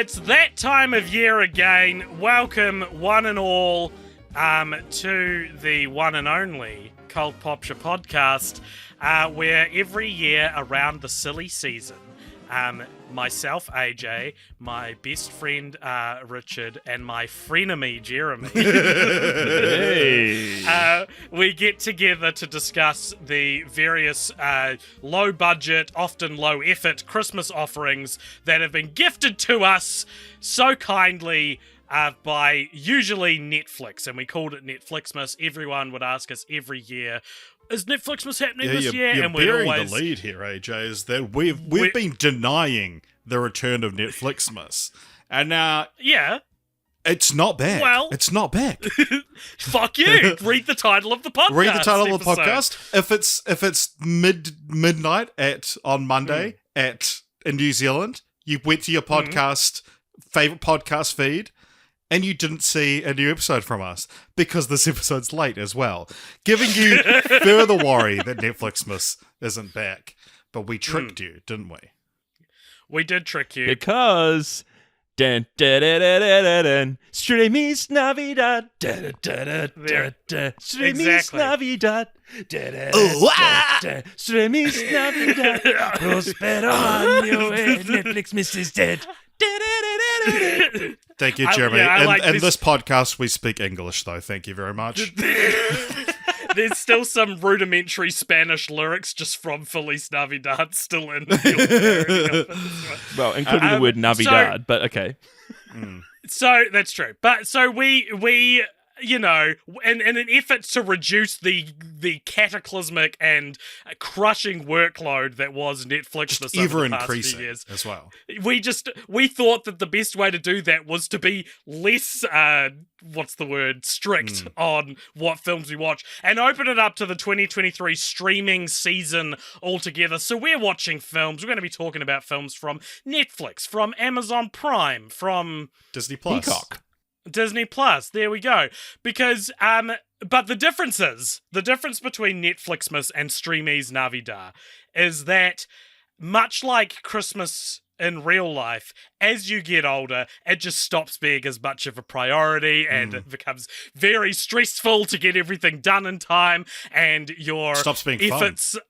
It's that time of year again. Welcome, one and all, to the one and only Cult Popture podcast, where every year around the silly season, myself, AJ, my best friend, Richard, and my frenemy, Jeremy, we get together to discuss the various low-budget, often low-effort Christmas offerings that have been gifted to us so kindly by usually Netflix, and we called it Netflixmas. Everyone would ask us every year, is Netflixmas happening this year? You're and we're bearing always the lead here, AJ, is that we've been denying the return of Netflixmas, and now it's not back. Well, it's not back. Fuck you! Read the title of the podcast. Read the title of the podcast. If it's midnight on Monday in New Zealand, you went to your favorite podcast feed, and you didn't see a new episode from us because this episode's late as well, giving you further worry that Netflixmas isn't back. But we tricked you, didn't we? We did trick you. Because Streamiz Navidad. Streamiz Navidad. Streamiz Navidad. Prospero año, Netflixmas is dead. Thank you, Jeremy. In this podcast, we speak English, though. Thank you very much. There's still some rudimentary Spanish lyrics just from Feliz Navidad still in your parody of it. Well, including the word Navidad, but okay. So, that's true. But, so we you know, in an effort to reduce the cataclysmic and crushing workload that was Netflix just over ever the past increasing few years as well. We thought that the best way to do that was to be less strict on what films we watch and open it up to the 2023 streaming season altogether. So we're watching films. We're going to be talking about films from Netflix, from Amazon Prime, from Disney Plus. Peacock. Disney Plus, there we go. Because, but the difference between Netflixmas and Streamiz Navidad is that, much like Christmas in real life, as you get older, it just stops being as much of a priority, and it becomes very stressful to get everything done in time, and your stops being efforts. Fun.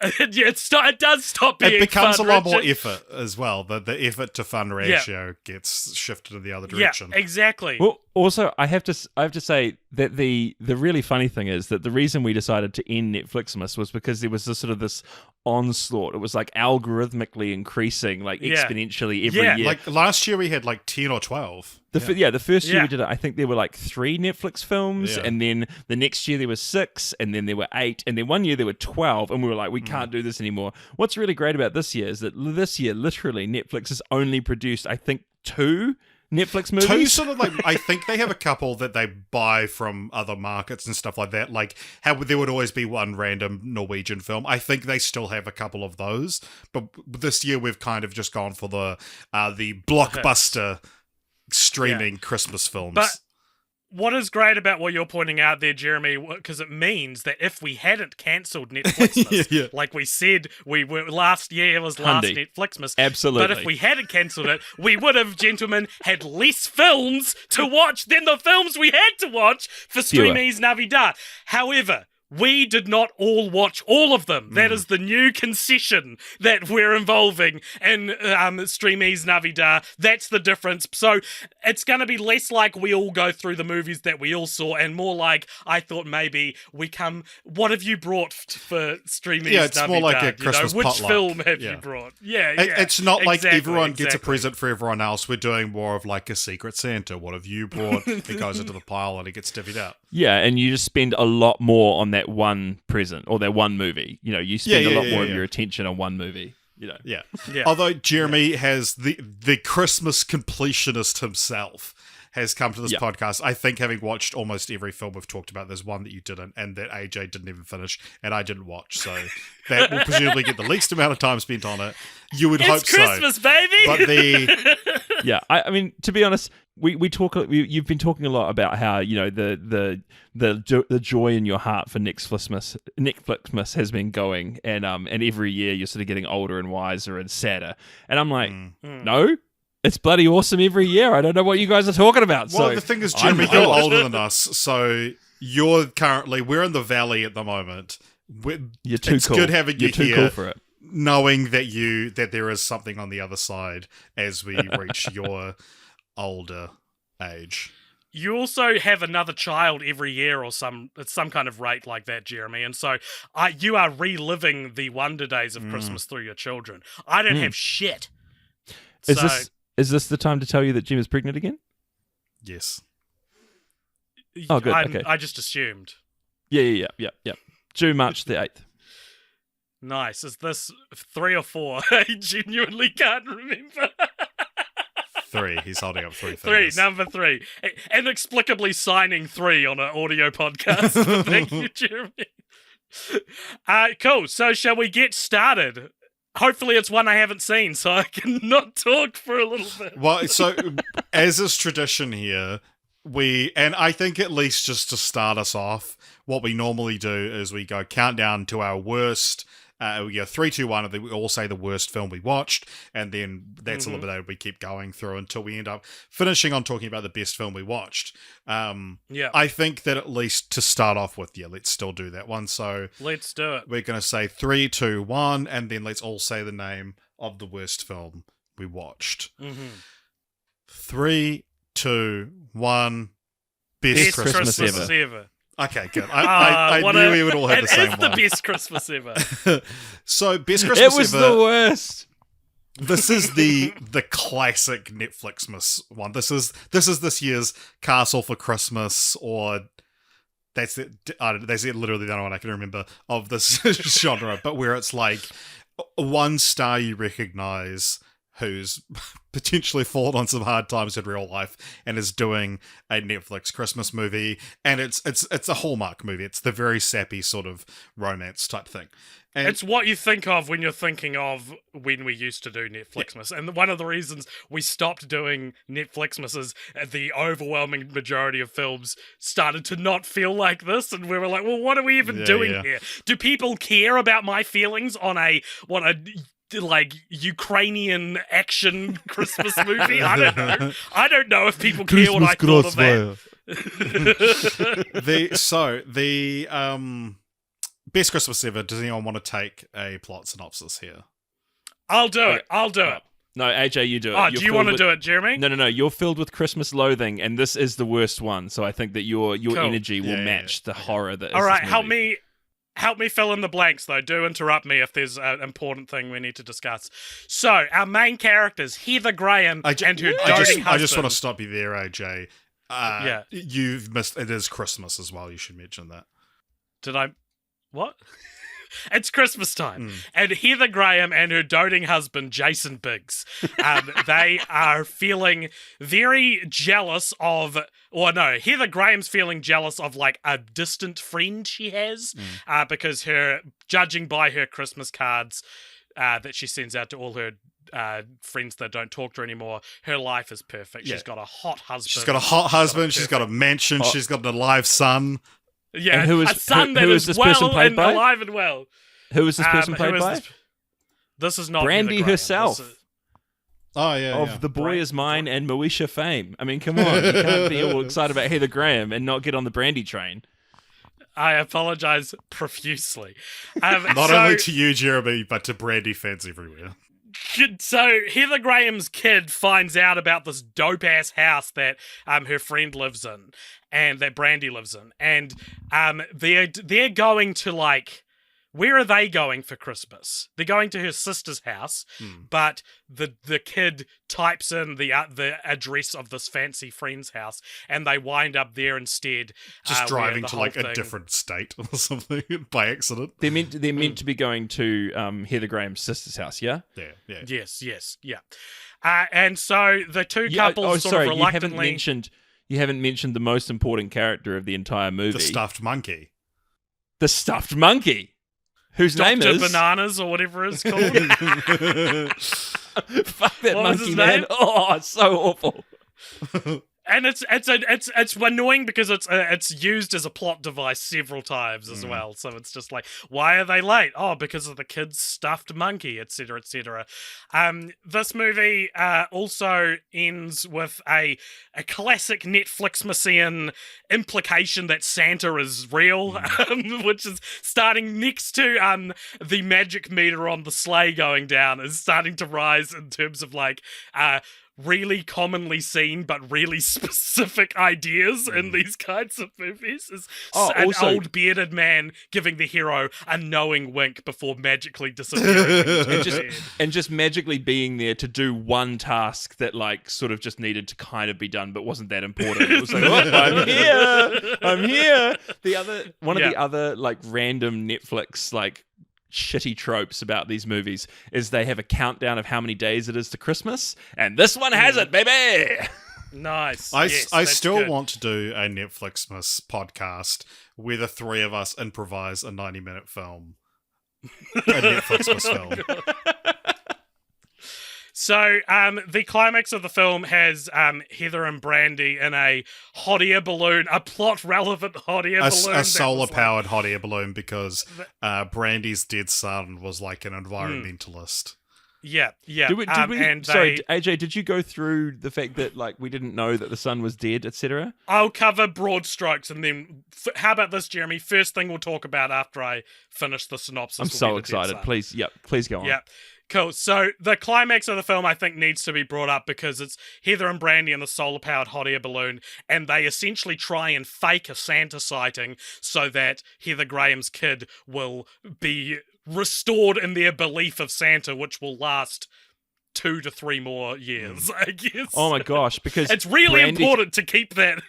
It does stop being fun. It becomes fun, a lot Richard. more effort as well. The effort to fun ratio gets shifted in the other direction. Yeah, exactly. Well, also, I have to say that the really funny thing is that the reason we decided to end Netflixmas was because there was this onslaught. It was like algorithmically increasing, like exponentially every year. Like last year we had like 10 or 12. The first year we did it, I think there were like 3 Netflix films, and then the next year there were 6, and then there were 8, and then one year there were 12, and we were like, we can't do this anymore. What's really great about this year is that this year, literally, Netflix has only produced, I think, 2 Netflix movies. 2 sort of like, I think they have a couple that they buy from other markets and stuff like that. Like how there would always be one random Norwegian film. I think they still have a couple of those, but this year we've kind of just gone for the blockbuster streaming Christmas films. But what is great about what you're pointing out there, Jeremy, because it means that if we hadn't cancelled Netflixmas, like we said we were last year was last Netflixmas, absolutely. But if we hadn't cancelled it, we would have, gentlemen, had less films to watch than the films we had to watch for Streamiz Navidad. However, we did not all watch all of them. That is the new concession that we're involving in Streamiz Navidad. That's the difference. So it's going to be less like we all go through the movies that we all saw, and more like I thought maybe we come. What have you brought for Streamiz Navidad? Yeah, it's more like a Christmas Which potluck. film have you brought? Yeah. It's not like everyone gets a present for everyone else. We're doing more of like a Secret Santa. What have you brought? It goes into the pile and it gets divvied out. Yeah, and you just spend a lot more on that one present or that one movie. You know, you spend a lot more of your attention on one movie. You know. Yeah. Although Jeremy has the Christmas completionist himself has come to this podcast. I think having watched almost every film we've talked about, there's one that you didn't, and that AJ didn't even finish, and I didn't watch. So that will presumably get the least amount of time spent on it. You would hope so. It's Christmas, baby! But I mean, to be honest, we talk. You've been talking a lot about how, you know, the joy in your heart for Netflixmas has been going, and every year you're sort of getting older and wiser and sadder. And I'm like, no, It's bloody awesome every year. I don't know what you guys are talking about. Well, so the thing is, Jeremy, you're older than us, so we're in the valley at the moment. You're too it's cool. good having You're you too here, cool for it. knowing that there is something on the other side as we reach your older age. You also have another child every year, or it's some kind of rate like that, Jeremy. And so you are reliving the wonder days of Christmas through your children. I don't have shit. Is this the time to tell you that Jim is pregnant again? Yes. Oh, good. Okay. I just assumed. Yeah. Due March the 8th. Nice. Is this 3 or 4? I genuinely can't remember. 3. He's holding up 3 3, fingers. number 3. Inexplicably signing 3 on an audio podcast. Thank you, Jeremy. Cool. So shall we get started? Hopefully it's one I haven't seen, so I can not talk for a little bit. Well, so as is tradition here, and I think at least just to start us off, what we normally do is we go countdown to our worst. We go 3, 2, 1, and we all say the worst film we watched, and then that's eliminated. We keep going through until we end up finishing on talking about the best film we watched. I think that at least to start off with, let's still do that one. So let's do it. We're going to say 3, 2, 1, and then let's all say the name of the worst film we watched. 3, 2, 1. Best Christmas ever. Okay, good. I knew we would all have the same one. It is the best Christmas ever. So, best Christmas ever. It was the worst. This is the classic Netflixmas one. This is this year's Castle for Christmas, or that's it. That's it. Literally the only one I can remember of this genre. But where it's like one star you recognize, who's potentially fallen on some hard times in real life and is doing a Netflix Christmas movie, and it's a Hallmark movie. It's the very sappy sort of romance type thing. And it's what you think of when you're thinking of when we used to do Netflixmas. And one of the reasons we stopped doing Netflixmas is the overwhelming majority of films started to not feel like this, and we were like, well, what are we even doing here? Do people care about my feelings on a like Ukrainian action Christmas movie? I don't know. I don't know if people care what I thought of that. The best Christmas ever. Does anyone want to take a plot synopsis here? I'll do it. No, AJ, you do it. Oh, do you want to do it, Jeremy? No. You're filled with Christmas loathing, and this is the worst one. So I think that your energy will match the horror that is. All right, this help me fill in the blanks, though. Do interrupt me if there's an important thing we need to discuss. So, our main characters, Heather Graham and her doting husband. I just want to stop you there, AJ. Yeah. You've missed... It is Christmas as well. You should mention that. Did I... What? It's Christmas time. And Heather Graham and her doting husband, Jason Biggs, they are feeling very jealous of... Or no, Heather Graham's feeling jealous of like a distant friend she has because judging by her Christmas cards that she sends out to all her friends that don't talk to her anymore, her life is perfect. She's got a hot husband. She's got a hot husband. She's got a mansion. She's got an alive son. Yeah, and a son that is alive and well. Who is this person played by? This is not Brandy herself. Of The Boy Is Mine and Moesha fame. I mean, come on. You can't be all excited about Heather Graham and not get on the Brandy train. I apologize profusely. Not only to you, Jeremy, but to Brandy fans everywhere. So Heather Graham's kid finds out about this dope-ass house that her friend lives in, and that Brandy lives in. And they're going to, like... Where are they going for Christmas? They're going to her sister's house, but the kid types in the address of this fancy friend's house, and they wind up there instead. Just driving to like a different state or something by accident. They're meant to be going to Heather Graham's sister's house, yeah? Yeah. Yes, yeah. And so the two couples sort of reluctantly... You haven't mentioned the most important character of the entire movie. The stuffed monkey. The stuffed monkey. Whose name is Bananas or whatever it's called. Fuck that monkey, man. Oh, it's so awful. And it's annoying because it's used as a plot device several times as well. So it's just like, why are they late? Oh, because of the kid's stuffed monkey, etc., etc. This movie also ends with a classic Netflixmasian implication that Santa is real, which is starting next to the magic meter on the sleigh going down is starting to rise in terms of like really commonly seen but really specific ideas in these kinds of movies. Is an old bearded man giving the hero a knowing wink before magically disappearing. and just magically being there to do one task that like sort of just needed to kind of be done but wasn't that important. It was like, oh, I'm here. One of the other like random Netflix like shitty tropes about these movies is they have a countdown of how many days it is to Christmas, and this one has it, baby. Nice. I still want to do a Netflixmas podcast where the three of us improvise a 90-minute film. A Netflixmas film. So, the climax of the film has Heather and Brandy in a hot air balloon, a plot-relevant hot air balloon. A solar-powered hot air balloon because Brandy's dead son was like an environmentalist. Yeah. Sorry, AJ, did you go through the fact that like we didn't know that the son was dead, etc.? I'll cover broad strokes, and then how about this, Jeremy? First thing we'll talk about after I finish the synopsis. I'm so excited. Please go on. Yeah. Cool. So the climax of the film, I think, needs to be brought up because it's Heather and Brandy in the solar-powered hot air balloon, and they essentially try and fake a Santa sighting so that Heather Graham's kid will be restored in their belief of Santa, which will last 2 to 3 more years, I guess. Oh my gosh, because it's really important to keep that.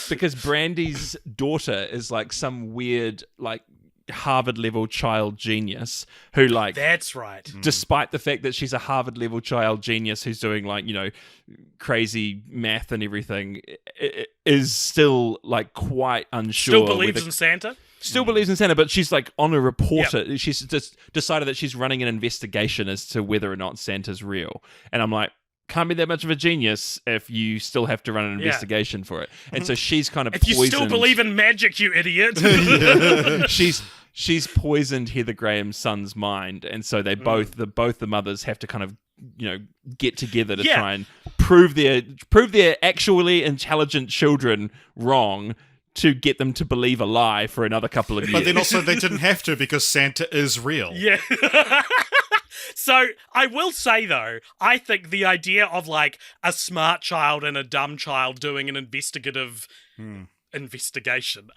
Because Brandy's daughter is like some weird, like, Harvard-level child genius who, like... That's right. Despite the fact that she's a Harvard-level child genius who's doing, like, you know, crazy math and everything, is still, like, quite unsure. Still believes in Santa? Still believes in Santa, but she's, like, on a reporter. Yep. She's just decided that she's running an investigation as to whether or not Santa's real. And I'm like, can't be that much of a genius if you still have to run an investigation for it. And so she's kind of poisoned. If you still believe in magic, you idiot. She's poisoned Heather Graham's son's mind, and so they both the mothers have to kind of, you know, get together to try and prove their actually intelligent children wrong, to get them to believe a lie for another couple of years. But then also they didn't have to because Santa is real. Yeah. So, I will say, though, I think the idea of, like, a smart child and a dumb child doing an investigative investigation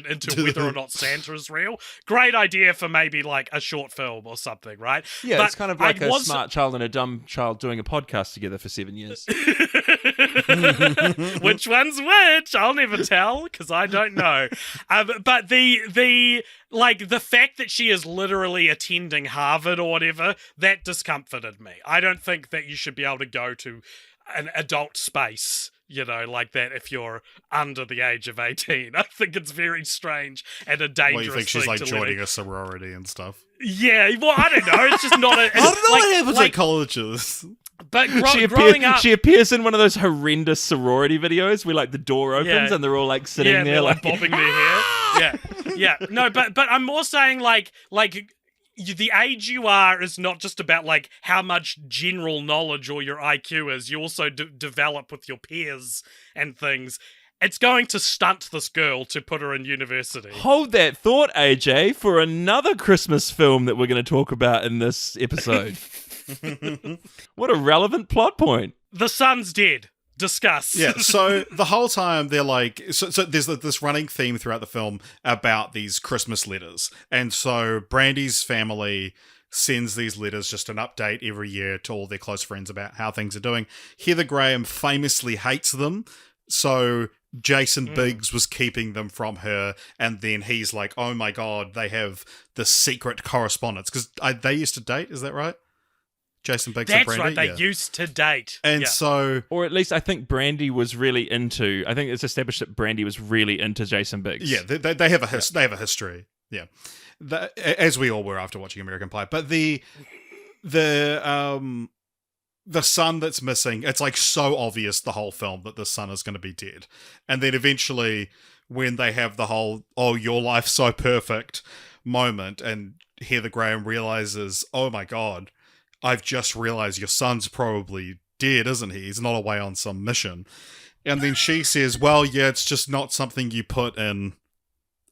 into whether or not Santa is real, great idea for maybe, like, a short film or something, right? Yeah, but it's kind of like a smart child and a dumb child doing a podcast together for 7 years. Which one's which? I'll never tell, because I don't know. But the fact that she is literally attending Harvard or whatever, that discomforted me. I don't think that you should be able to go to an adult space, you know, like that if you're under the age of 18. I think it's very strange and a dangerous thing. Well, you think she's like joining a sorority and stuff? Yeah, well, I don't know. It's just not a... I don't know what happens at colleges. But growing up... She appears in one of those horrendous sorority videos where, like, the door opens and they're all, like, sitting there, they're, like, bobbing their hair. Yeah. No, but I'm more saying, like the age you are is not just about, like, how much general knowledge or your IQ is. You also develop with your peers and things. It's going to stunt this girl to put her in university. Hold that thought, AJ, for another Christmas film that we're going to talk about in this episode. What a relevant plot point. The son's dead. Discuss. Yeah, so the whole time they're like... So there's this running theme throughout the film about these Christmas letters. And so Brandy's family sends these letters, just an update every year to all their close friends about how things are doing. Heather Graham famously hates them, so Jason Biggs was keeping them from her, and then he's like, oh my god, they have the secret correspondence. Because they used to date, is that right? Jason Biggs and Brandy? That's right, they used to date. And so... Or at least I think Brandy was really into... I think it's established that Brandy was really into Jason Biggs. Yeah, they have a history. Yeah. As we all were after watching American Pie. But the the son that's missing, it's like so obvious the whole film that the son is going to be dead. And then eventually when they have the whole, oh, your life's so perfect moment, and Heather Graham realizes, oh my God, I've just realized your son's probably dead, isn't he? He's not away on some mission. And then she says, well, yeah, it's just not something you put in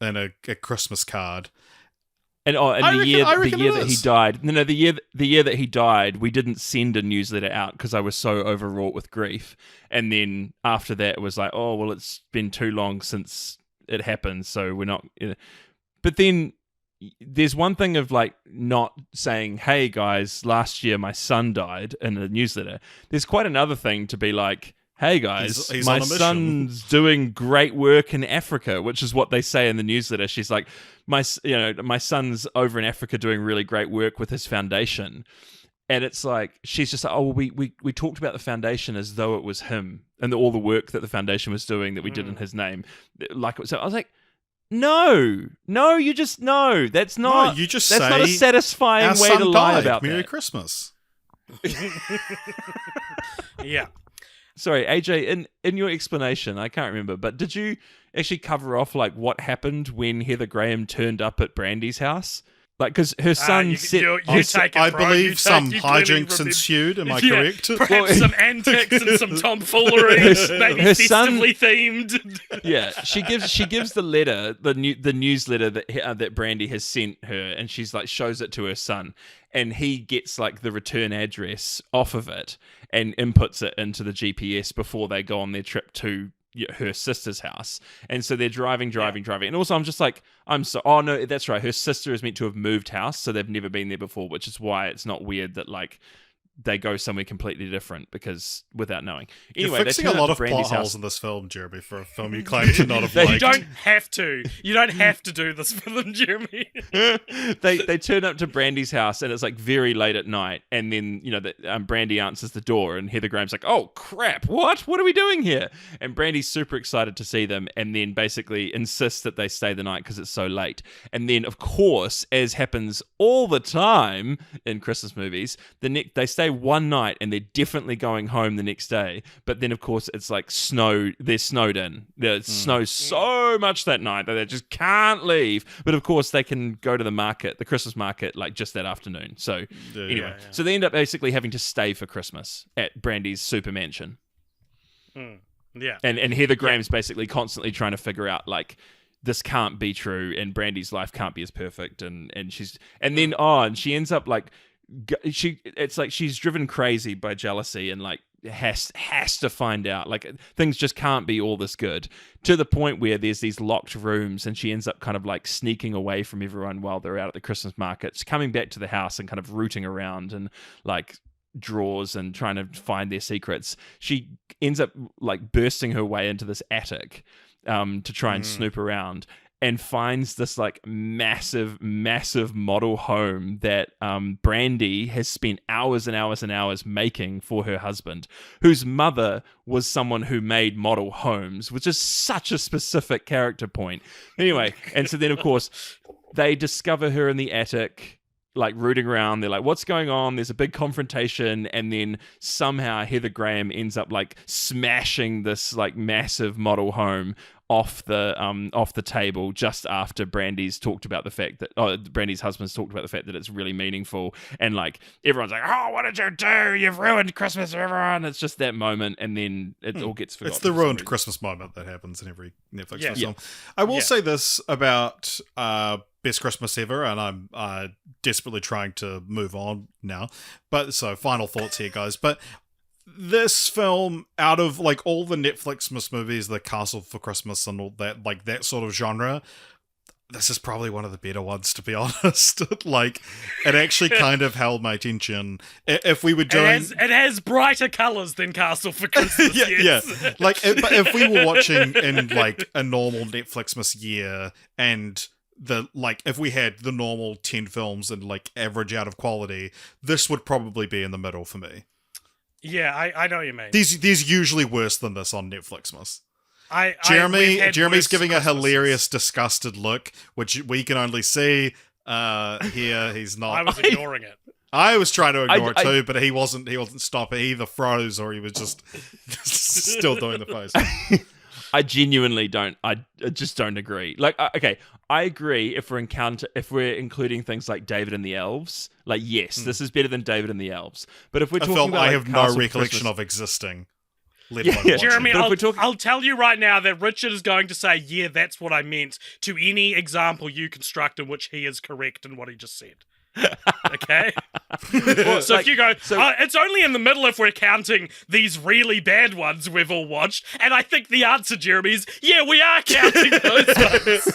a Christmas card. And the year that he died. No, the year that he died, we didn't send a newsletter out because I was so overwrought with grief. And then after that, it was like, oh well, it's been too long since it happened, so we're not. But then there's one thing of like not saying, hey guys, last year my son died in a newsletter. There's quite another thing to be like, hey guys, he's my on a mission. son's doing great work in Africa, which is what they say in the newsletter. She's like, my son's over in Africa doing really great work with his foundation. And it's like, she's just like, oh, we talked about the foundation as though it was him and all the work that the foundation was doing that we did in his name. Like, so I was like, no, you just no. That's not. No, you just that's say, not a satisfying our way son to lie died. about Merry that. Christmas. Yeah. Sorry, AJ, in your explanation, I can't remember, but did you actually cover off like what happened when Heather Graham turned up at Brandy's house? Like, because her son said... I believe some hijinks ensued, am I correct? Perhaps some antics and some tomfoolery, maybe festively themed. Yeah, she gives the letter, the newsletter that Brandy has sent her, and she's like shows it to her son, and he gets like the return address off of it and inputs it into the GPS before they go on their trip to her sister's house. And so they're driving. And also I'm just like, oh no, that's right. Her sister is meant to have moved house, so they've never been there before, which is why it's not weird that like they go somewhere completely different because without knowing. Anyway, you're fixing a lot of plot holes in this film, Jeremy, for a film you claim to not have liked. You don't have to. You don't have to do this for them, Jeremy. They turn up to Brandy's house and it's like very late at night, and then Brandy answers the door and Heather Graham's like, oh crap, what are we doing here? And Brandy's super excited to see them, and then basically insists that they stay the night because it's so late. And then of course, as happens all the time in Christmas movies, they stay one night and they're definitely going home the next day. But then of course it's like they're snowed in. It snows so much that night that they just can't leave. But of course they can go to the Christmas market, like just that afternoon. So anyway, so they end up basically having to stay for Christmas at Brandy's super mansion. Yeah. And Heather Graham's basically constantly trying to figure out like, this can't be true and Brandy's life can't be as perfect, and she ends up like, it's like she's driven crazy by jealousy and like has to find out, like things just can't be all this good, to the point where there's these locked rooms and she ends up kind of like sneaking away from everyone while they're out at the Christmas markets, coming back to the house and kind of rooting around and like drawers and trying to find their secrets. She ends up like bursting her way into this attic to try and snoop around, and finds this like massive model home that Brandy has spent hours and hours and hours making for her husband, whose mother was someone who made model homes, which is such a specific character point. Anyway, and so then of course they discover her in the attic, like rooting around. They're like, what's going on? There's a big confrontation, and then somehow Heather Graham ends up like smashing this like massive model home off the table just after Brandy's talked about the fact that Brandy's husband's talked about the fact that it's really meaningful, and like everyone's like, oh, what did you do? You've ruined Christmas for everyone. It's just that moment, and then it all gets forgotten. It's the ruined Christmas moment that happens in every Netflix film. I will say this about Best Christmas Ever, and I'm desperately trying to move on now. But so final thoughts here, guys. But this film, out of like all the Netflixmas movies, the Castle for Christmas and all that, like that sort of genre, this is probably one of the better ones, to be honest. Like, it actually kind of held my attention. If we were doing, it has brighter colors than Castle for Christmas. yeah. Like, but if we were watching in like a normal Netflixmas year, and if we had the normal 10 films and like average out of quality, this would probably be in the middle for me. Yeah, I know what you mean. There's usually worse than this on Netflixmas. Jeremy's giving a hilarious, disgusted look, which we can only see here. He's not. I was ignoring it. I was trying to ignore it too, but he wasn't stopping. He either froze or he was just still doing the face. I genuinely don't. I just don't agree. Like, okay, I agree if we're including things like David and the Elves. Like, yes, this is better than David and the Elves. But if we're talking about, I like, have no Castle recollection Christmas, of existing. Jeremy, I'll tell you right now that Richard is going to say, yeah, that's what I meant, to any example you construct in which he is correct in what he just said. Okay? So if you go, it's only in the middle if we're counting these really bad ones we've all watched, and I think the answer, Jeremy, is, yeah, we are counting those ones.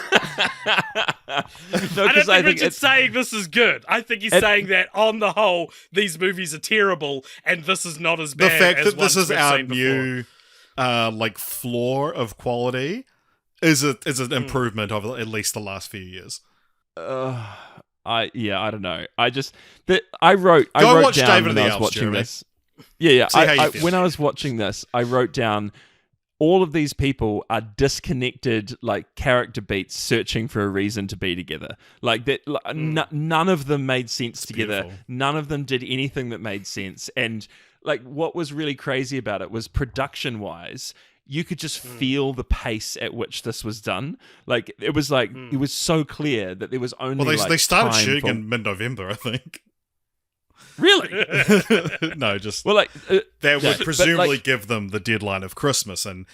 I don't think Richard's saying this is good. I think he's saying that, on the whole, these movies are terrible, and this is not as bad as the fact that this ones is we've our seen new floor of quality is an improvement over at least the last few years. I don't know. I wrote watch down David when and the I was Elves, watching Jeremy. this. Yeah. See how you feel. When I was watching this, I wrote down all of these people are disconnected, like, character beats searching for a reason to be together. Like that, none of them made sense together. Beautiful. None of them did anything that made sense. And like, what was really crazy about it was production-wise, you could just feel the pace at which this was done. Like, it was like, it was so clear that there was only, they started time shooting for... in mid-November, I think. Really? No, just... Well, like... that would presumably give them the deadline of Christmas, and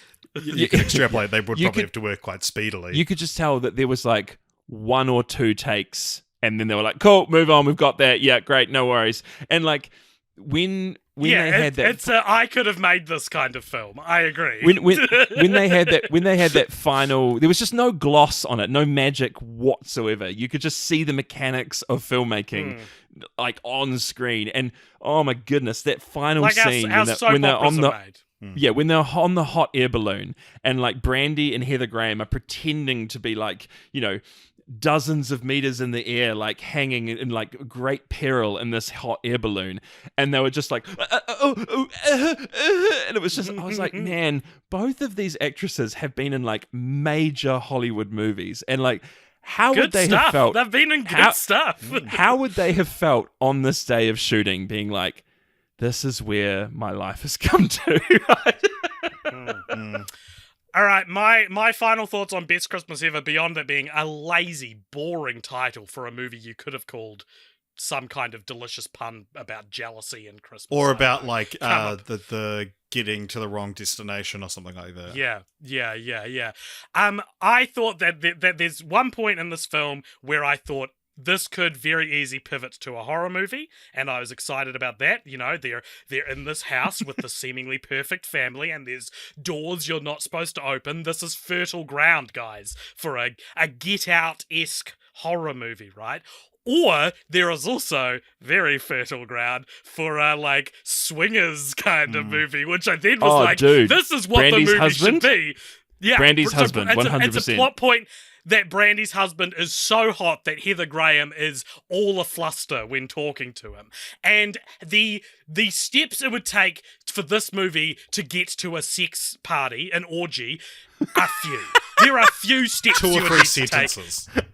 you can extrapolate they would probably have to work quite speedily. You could just tell that there was, like, 1 or 2 takes, and then they were like, cool, move on, we've got that. Yeah, great, no worries. And, like, when they had that... I could have made this kind of film. I agree. When they had that final... There was just no gloss on it, no magic whatsoever. You could just see the mechanics of filmmaking, like, on screen. And, oh my goodness, that final scene when they're on the... Yeah, when they're on the hot air balloon, and, like, Brandy and Heather Graham are pretending to be, like, you know, dozens of meters in the air, like, hanging in like great peril in this hot air balloon, and they were just like and it was just, I was like, man, both of these actresses have been in, like, major Hollywood movies, and, like, how would they have felt? They've been in good stuff. How would they have felt on this day of shooting, being like, this is where my life has come to? All right, my final thoughts on Best Christmas Ever, beyond it being a lazy, boring title for a movie you could have called some kind of delicious pun about jealousy and Christmas. Or about, like, the getting to the wrong destination or something like that. Yeah. I thought that there's one point in this film where I thought, this could very easy pivot to a horror movie, and I was excited about that. You know, they're in this house with the seemingly perfect family, and there's doors you're not supposed to open. This is fertile ground, guys, for a Get Out-esque horror movie, right? Or there is also very fertile ground for a, like, swingers kind of movie, which I then was dude. This is what Brandy's the movie husband? should be. Yeah, Brandy's husband, 100%. It's a plot point that Brandy's husband is so hot that Heather Graham is all afluster when talking to him. And the steps it would take for this movie to get to a sex party, an orgy, are few. There are few steps 2 or you would 3 need sentences. to take.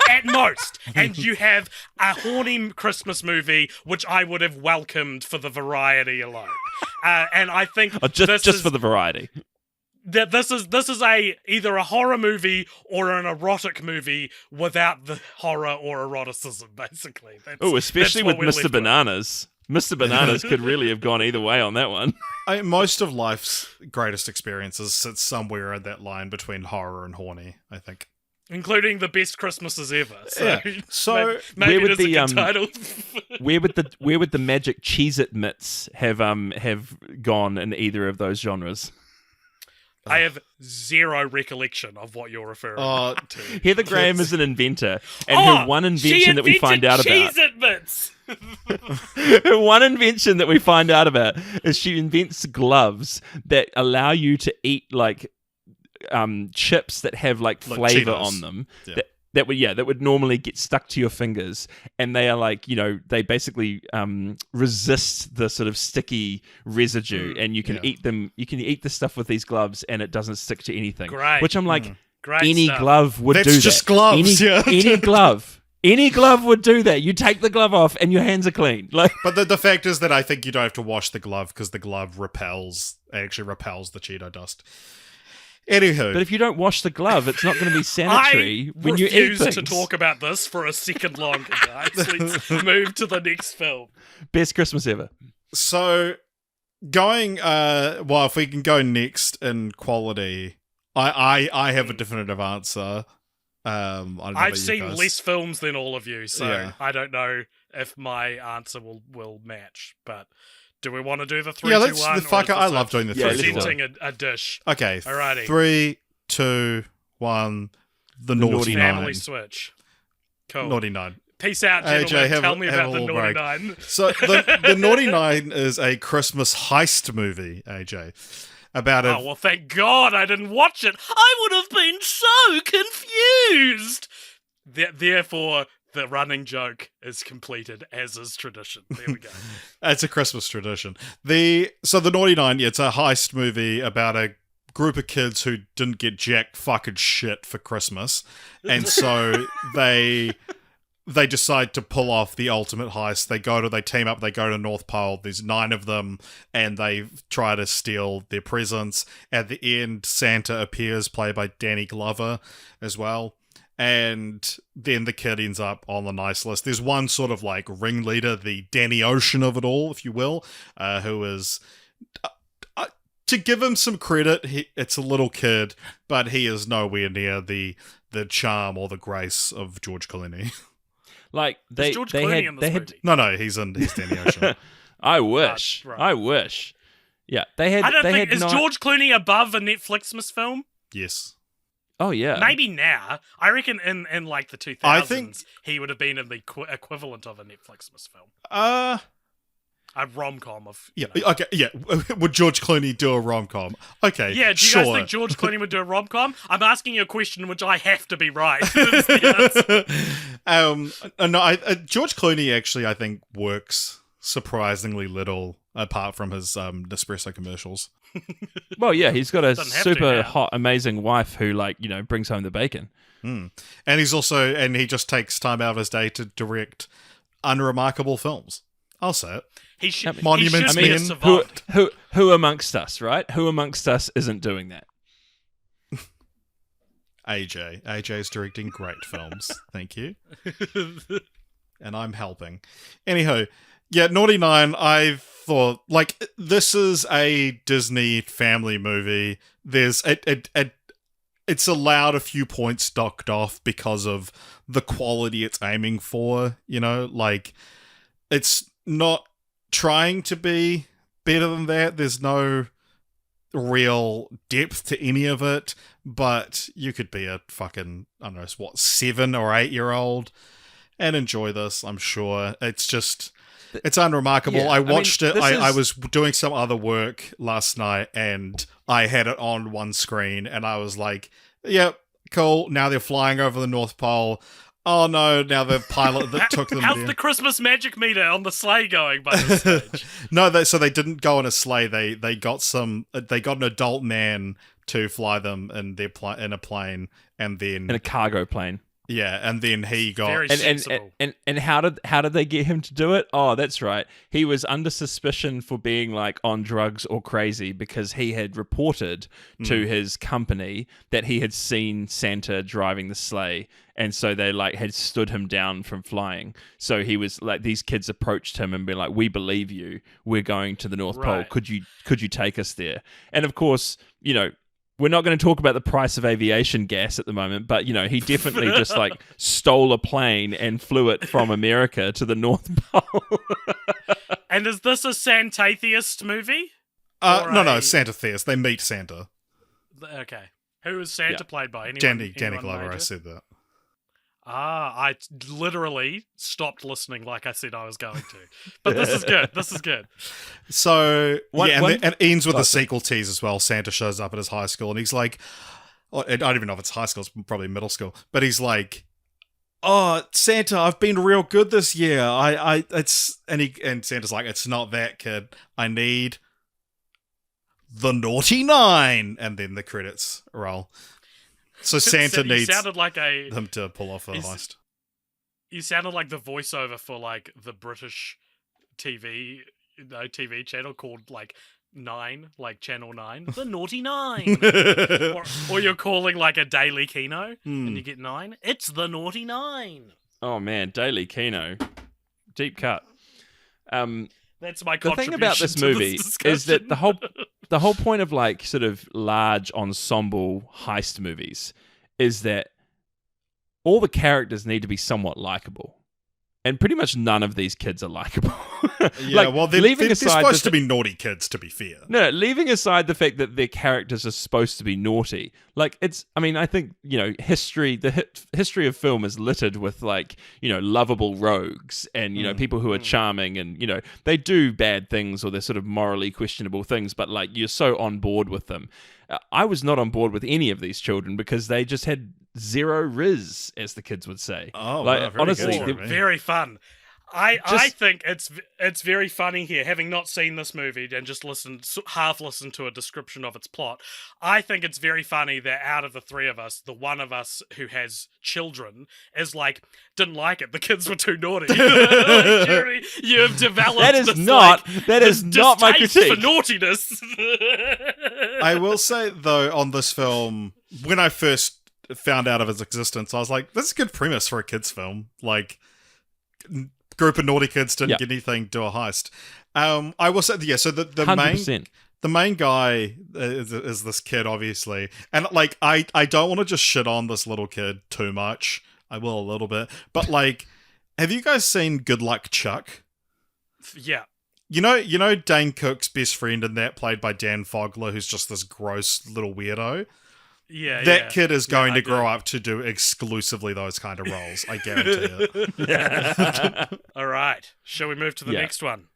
At most. And you have a horny Christmas movie, which I would have welcomed for the variety alone. And I think just for the variety. That this is either a horror movie or an erotic movie without the horror or eroticism, basically. Especially with Mr. Bananas. Mr. Bananas could really have gone either way on that one. Most of life's greatest experiences sit somewhere in that line between horror and horny, I think. Including the best Christmases ever. So maybe it is a good title. where would the magic Cheez-It mitts have gone in either of those genres? I have zero recollection of what you're referring to. Heather Graham is an inventor, and her one invention that we find out about. Cheez-It bits. Her one invention that we find out about is she invents gloves that allow you to eat, like, chips that have, like, flavor Cheetos on them. Yeah. That would normally get stuck to your fingers, and they are, like, you know, they basically resist the sort of sticky residue, and you can eat them. You can eat the stuff with these gloves, and it doesn't stick to anything. Great. Which I'm like, Great any stuff. glove would That's do that. just gloves. Any glove. Any glove would do that. You take the glove off and your hands are clean. Like, But the fact is that I think you don't have to wash the glove because the glove actually repels the Cheeto dust. Anywho. but if you don't wash the glove, it's not going to be sanitary when you eat refuse things. to talk about this for a second longer, guys. Let's move to the next film. Best Christmas ever. So, going, if we can go next in quality, I have a definitive answer. I don't know about I've you seen guys. less films than all of you, so Yeah. I don't know if my answer will match. But do we want to do the 3, Yeah, 2, let's. 1? The fuck, I love doing the Yeah, 3, let's 2, do 1. Presenting a dish. Okay, Alrighty. 3, 2, 1. The Naughty Family Nine. switch. Cool. Naughty Nine. Peace out, AJ, gentlemen. Tell me have about a the little Naughty break. Nine. So the Naughty Nine is a Christmas heist movie, AJ, about a Oh, well, thank God I didn't watch it. I would have been so confused. Therefore, the running joke is completed, as is tradition. There we go. It's a Christmas tradition. So the Naughty Nine, it's a heist movie about a group of kids who didn't get jack fucking shit for Christmas, and so they decide to pull off the ultimate heist. They team up, they go to North Pole. There's 9 of them, and they try to steal their presents. At the end, Santa appears, played by Danny Glover as well. And then the kid ends up on the nice list. There's one sort of like ringleader, the Danny Ocean of it all, if you will, who is... to give him some credit, it's a little kid, but he is nowhere near the charm or the grace of George Clooney. Like Is George Clooney in this movie? No, he's Danny Ocean. I wish. Right. I wish. Yeah, they had. I don't they think... had Is not- George Clooney above a Netflixmas film? Yes. Oh yeah. Maybe now. I reckon in like the 2000s, I think- he would have been in the equivalent of a Netflixmas film. A rom-com of... Yeah, okay, yeah. Would George Clooney do a rom-com? Okay, Yeah, do you sure. guys think George Clooney would do a rom-com? I'm asking you a question which I have to be right. Is the answer. No, George Clooney actually, I think, works surprisingly little apart from his Nespresso commercials. Well, yeah, he's got a Doesn't have to super now. hot, amazing wife who, like, brings home the bacon. And he just takes time out of his day to direct unremarkable films. I'll say it. Monuments he should be a Men. savant. Who amongst us, right? Who amongst us isn't doing that? AJ's directing great films. Thank you. And I'm helping. Anyhow, yeah, Naughty Nine, I thought, like, this is a Disney family movie. It's allowed a few points docked off because of the quality it's aiming for, like, it's not trying to be better than that. There's no real depth to any of it, but you could be a fucking, I don't know, 7 or 8 year old and enjoy this, I'm sure. It's unremarkable. Yeah, I watched it. this I is- was doing some other work last night and I had it on one screen and I was like, yep, cool. Now they're flying over the North Pole. Oh no, now the pilot that took them How's there. the Christmas magic meter on the sleigh going by this stage? No, so they didn't go on a sleigh. They got an adult man to fly them in in a plane, and then In a cargo plane. and then he got Very sensible. And how did they get him to do it? Oh, that's right. He was under suspicion for being like on drugs or crazy because he had reported to his company that he had seen Santa driving the sleigh, and so they like had stood him down from flying. So he was like, these kids approached him and been like, "We believe you. We're going to the North Pole. Right. Could you take us there?" And of course, we're not going to talk about the price of aviation gas at the moment, but, he definitely just, like, stole a plane and flew it from America to the North Pole. And is this a Santatheist movie? no, Santa Theist. They meet Santa. Okay. Who is Santa Yeah. played by? Danny Anyone Glover. major? I said that. I literally stopped listening like I said I was going to. But this is good. This is good. So One- and it ends with Sorry. a sequel tease as well. Santa shows up at his high school and he's like, I don't even know if it's high school, it's probably middle school, but he's like, "Oh, Santa, I've been real good this year. And Santa's like, "It's not that, kid. I need the Naughty Nine," and then the credits roll. So Santa He needs sounded like a... him to pull off the He's- heist. You sounded like the voiceover for like the British TV channel called like Nine, like Channel 9, the Naughty Nine. or you're calling like a Daily Kino and you get 9. It's the Naughty Nine. Oh man, Daily Kino, deep cut. That's my The thing about this to movie discussion. is that the whole point of like sort of large ensemble heist movies is that all the characters need to be somewhat likable. And pretty much none of these kids are likable. Yeah, well, they're supposed to be be naughty kids, to be fair. No, leaving aside the fact that their characters are supposed to be naughty, like I think, history of film is littered with like, lovable rogues and, people who are charming and, they do bad things or they're sort of morally questionable things, but like you're so on board with them. I was not on board with any of these children because they just had zero riz, as the kids would say. Oh, like, wow, very honestly, good. Very fun. I think it's very funny here, having not seen this movie and just half listened to a description of its plot. I think it's very funny that out of the three of us, the one of us who has children is like, didn't like it. The kids were too naughty. Like, Jerry, you have developed that is this, not my distaste critique. for naughtiness. I will say, though, on this film, when I first found out of its existence, I was like, this is a good premise for a kid's film. Like, group of naughty kids didn't get anything, do a heist. I will say, so the main guy is this kid, obviously. And, like, I don't want to just shit on this little kid too much. I will a little bit. But, like, have you guys seen Good Luck Chuck? Yeah. You know Dane Cook's best friend in that, played by Dan Fogler, who's just this gross little weirdo? Yeah, that kid is going to grow up to do exclusively those kind of roles. I guarantee it. All right. Shall we move to the next one?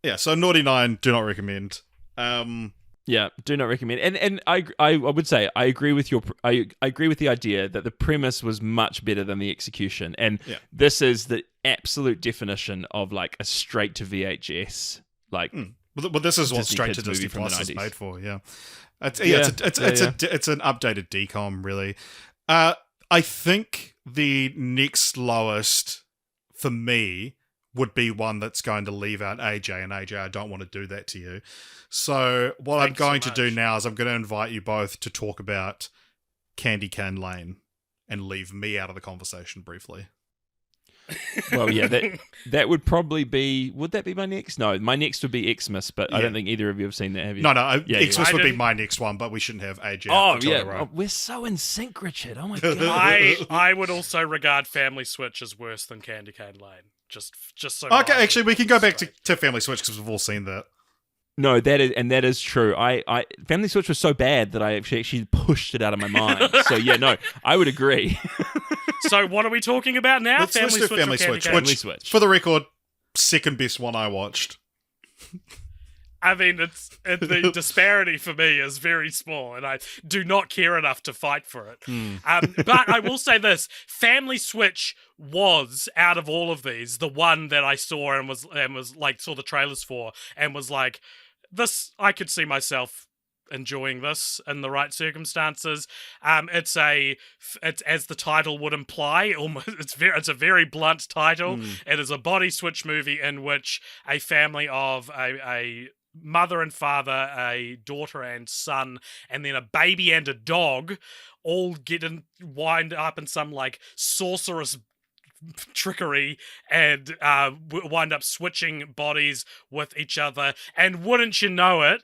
Yeah, so Naughty 9, do not recommend. Yeah, do not recommend. And I would say I agree with I agree with the idea that the premise was much better than the execution. And this is the absolute definition of like a straight to VHS. Like, Well, this is what Disney straight kids to Disney movie from the Plus is 90s. made for. Yeah, it's an updated decom, really. I think the next lowest for me would be one that's going to leave out AJ, and AJ, I don't want to do that to you. So what I'm going to do now is I'm going to invite you both to talk about Candy Cane Lane and leave me out of the conversation briefly. Well, yeah, that would probably be... Would that be my next? No, my next would be Xmas, but I don't think either of you have seen that, have you? No, Xmas would be my next one, but we shouldn't have AJ. Oh, yeah. Oh, we're so in sync, Richard. Oh, my God. I would also regard Family Switch as worse than Candy Cane Lane. Just so... Okay, actually, we can go back to Family Switch because we've all seen that. No, that is true. I Family Switch was so bad that I actually pushed it out of my mind. So, yeah, no, I would agree. So what are we talking about now? Let's do Family Switch. Family Switch. For the record, second best one I watched. I mean, the disparity for me is very small, and I do not care enough to fight for it. But I will say this: Family Switch was, out of all of these, the one that I saw and was like, saw the trailers for and was like, this, I could see myself enjoying this in the right circumstances. It's as the title would imply, almost it's a very blunt title. It is a body switch movie in which a family of a mother and father, a daughter and son, and then a baby and a dog all wind up in some like sorcerous trickery and wind up switching bodies with each other. And wouldn't you know it,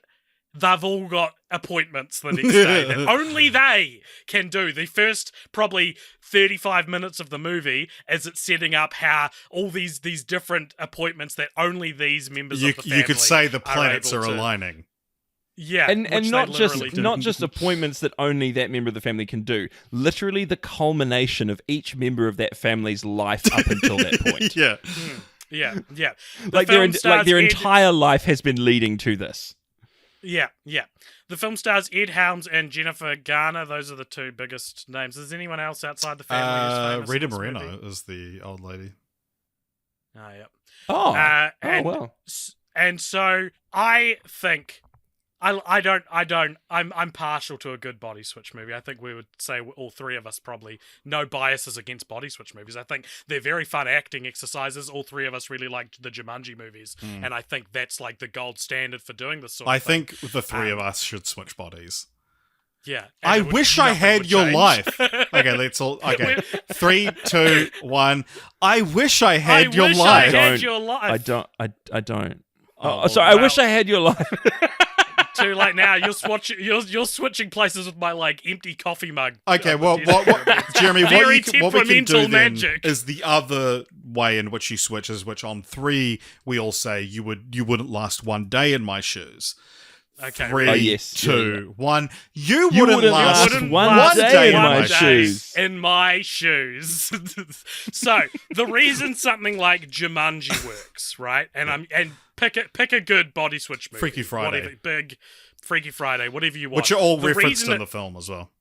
they've all got appointments the next day that only they can do. The first probably 35 minutes of the movie is it setting up how all these different appointments that only these members of the family you could say the planets are aligning. Yeah, and not just appointments that only that member of the family can do. Literally the culmination of each member of that family's life up until that point. Yeah. Like their entire life has been leading to this. Yeah. The film stars Ed Helms and Jennifer Garner. Those are the two biggest names. Is anyone else outside the family who's famous? Rita Moreno is the old lady. Oh, yeah. Oh, well. And so I think I'm partial to a good body switch movie. I think we would say all three of us probably no biases against body switch movies. I think they're very fun acting exercises. All three of us really liked the Jumanji movies, and I think that's like the gold standard for doing this sort of thing. think the three of us should switch bodies. Yeah. I wish I had your life. Okay, let's all. Okay, 3, 2, 1. I wish I had your life. I don't. Oh, sorry. I wish I had your life. Too late now. You're switching places with my like empty coffee mug. Okay, well, what Jeremy, what we can do then magic. is the other way in which you switch is which on 3 we all say you wouldn't last one day in my shoes. Okay. 3, 2, 1. You wouldn't last one day in my shoes. In my shoes. So the reason something like Jumanji works, right? And pick a good body switch movie. Freaky Friday. Whatever, big Freaky Friday, whatever you want. Which are all referenced in the film as well.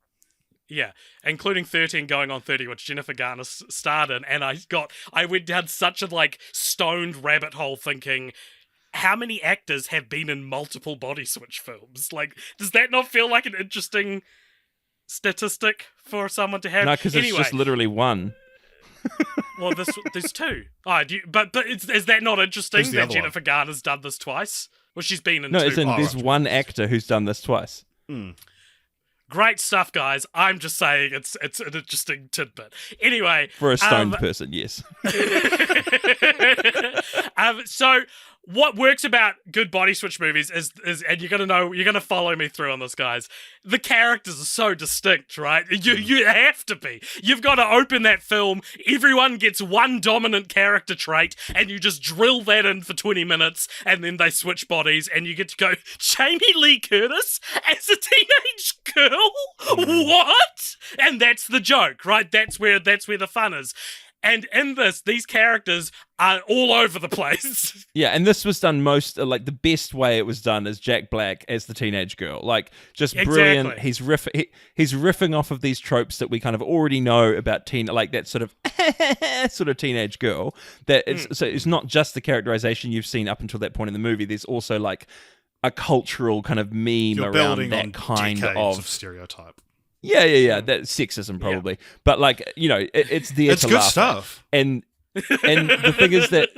Yeah, including 13 Going on 30, which Jennifer Garner starred in, and I went down such a like stoned rabbit hole thinking, how many actors have been in multiple body switch films? Like, does that not feel like an interesting statistic for someone to have? No, because it's just literally one. Well, there's 2. Oh, but is that not interesting that Jennifer Garner's done this twice? Well, she's been in 2. No, there's one actor who's done this twice. Great stuff, guys. I'm just saying it's an interesting tidbit. Anyway, for a stoned person, yes. So what works about good body switch movies is and you're gonna follow me through on this, guys. The characters are so distinct, right? You have to be. You've got to open that film. Everyone gets one dominant character trait, and you just drill that in for 20 minutes, and then they switch bodies, and you get to go, Jamie Lee Curtis as a teenage girl? What? And that's the joke, right? That's where the fun is. And in this, these characters are all over the place. Yeah, and this was done the best way it was done is Jack Black as the teenage girl. Like, just brilliant. He's riffing off of these tropes that we kind of already know about like that sort of sort of teenage girl. That so it's not just the characterization you've seen up until that point in the movie. There's also like a cultural kind of meme around that kind of stereotype. Yeah. That's sexism probably, but like it's there. It's good stuff. And the thing is that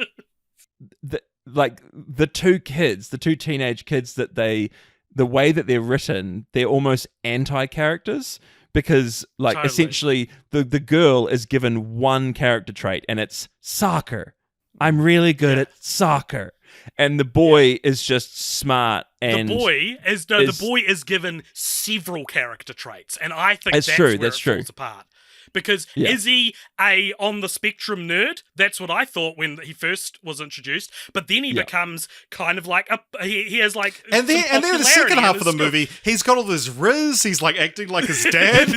the two teenage kids the way that they're written, they're almost anti-characters because essentially the girl is given one character trait and it's soccer. I'm really good at soccer. And the boy is just smart, and the boy is given several character traits, and I think that's true. Where that's it true. Falls apart. Because is he a on the spectrum nerd? That's what I thought when he first was introduced. But then he becomes kind of like he has like and then the second half of the movie, he's got all this riz. He's like acting like his dad.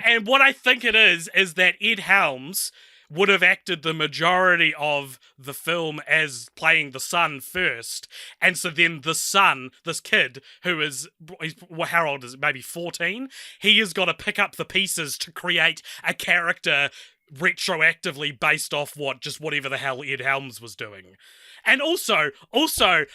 and what I think it is that Ed Helms would have acted the majority of the film as playing the son first. And so then the son, this kid, how old is it? Maybe 14? He has got to pick up the pieces to create a character retroactively based off whatever the hell Ed Helms was doing. And also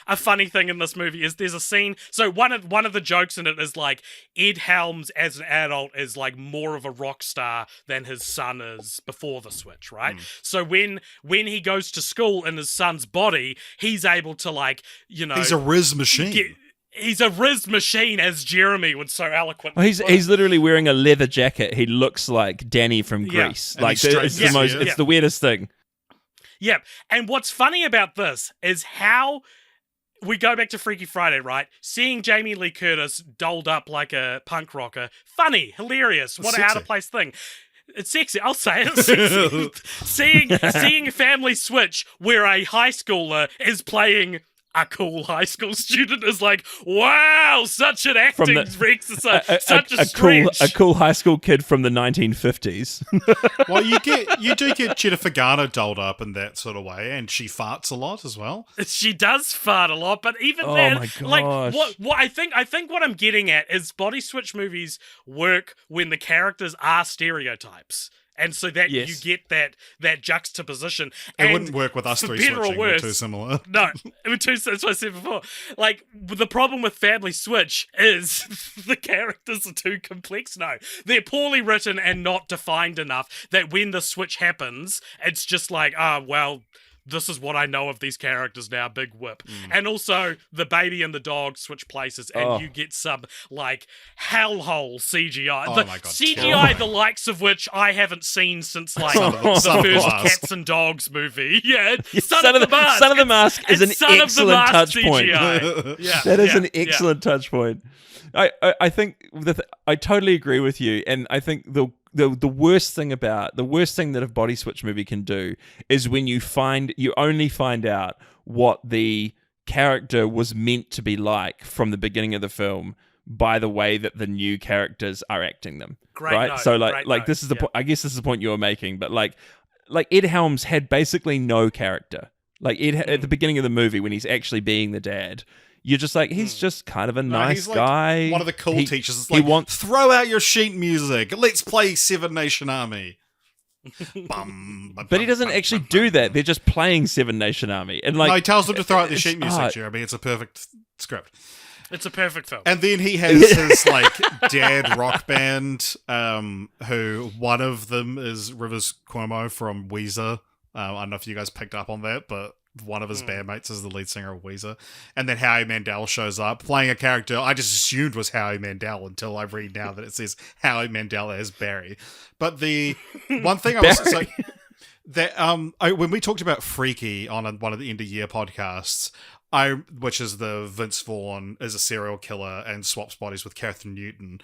a funny thing in this movie is there's a scene. So one of the jokes in it is like Ed Helms as an adult is like more of a rock star than his son is before the switch, right? So when he goes to school in his son's body, he's able to he's a riz machine. He's a riz machine, as Jeremy would so eloquently. Well, he's literally wearing a leather jacket. He looks like Danny from Grease. Like it's the weirdest thing. Yeah, and what's funny about this is how we go back to Freaky Friday, right? Seeing Jamie Lee Curtis dolled up like a punk rocker, funny, hilarious, what an out-of-place thing. It's sexy, I'll say it. Seeing a family switch where a high schooler is playing a cool high school student is like, wow, such an acting exercise, such a stretch. A cool high school kid from the 1950s. Well, you do get Jennifer Garner dolled up in that sort of way, and she farts a lot as well. She does fart a lot, but even what I think what I'm getting at is body switch movies work when the characters are stereotypes. And so that Yes. you get that juxtaposition. It And wouldn't work with us for three better or switching. We're worse, too similar. No, that's what I said before. Like, the problem with Family Switch is the characters are too complex now. They're poorly written and not defined enough that when the switch happens, it's just like, well, this is what I know of these characters now, big whip. And also, the baby and the dog switch places, and you get some, like, hellhole CGI. Oh The my God, CGI, the likes of which I haven't seen since, like, Son of the the first Mask. Cats and Dogs movie. Yeah, Son of the Mask is an It's Son of the excellent Mask touch point. CGI. Yeah, That is yeah, an excellent touch point. I think I totally agree with you, and I think the worst thing that a body switch movie can do is when you only find out what the character was meant to be like from the beginning of the film by the way that the new characters are acting them. Great right? note, So great note, this is the yeah. point. I guess this is the point you were making, but like Ed Helms had basically no character. Like at the beginning of the movie when he's actually being the dad. You're just like, he's just kind of a nice he's like guy. One of the cool teachers. It's he like, wants- throw out your sheet music. Let's play Seven Nation Army. But he doesn't actually do that. They're just playing Seven Nation Army. And like, No, he tells them to throw out their it's- sheet music, Jeremy. It's a perfect script. It's a perfect film. And then he has his like dad rock band, who one of them is Rivers Cuomo from Weezer. I don't know if you guys picked up on that, but one of his bandmates is the lead singer of Weezer. And then Howie Mandel shows up playing a character I just assumed was Howie Mandel until I read now that it says Howie Mandel as Barry. But the one thing I was so that when we talked about Freaky on one of the end of year podcasts, which is the Vince Vaughn is a serial killer and swaps bodies with Catherine Newton,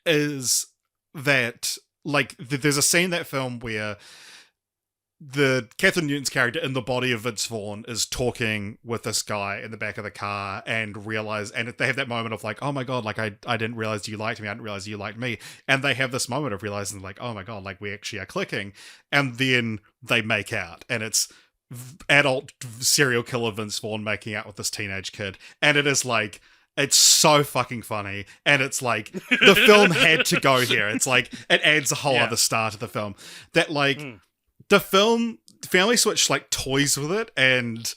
is that like there's a scene in that film where the Catherine Newton's character in the body of Vince Vaughn is talking with this guy in the back of the car and they have that moment of like, oh my God, like I didn't realize you liked me. I didn't realize you liked me. And they have this moment of realizing like, oh my God, like we actually are clicking. And then they make out and it's adult serial killer Vince Vaughn making out with this teenage kid. And it is like, it's so fucking funny. And it's like, the film had to go here. It's like, it adds a whole other star to the film. That like, the film Family Switch like toys with it, and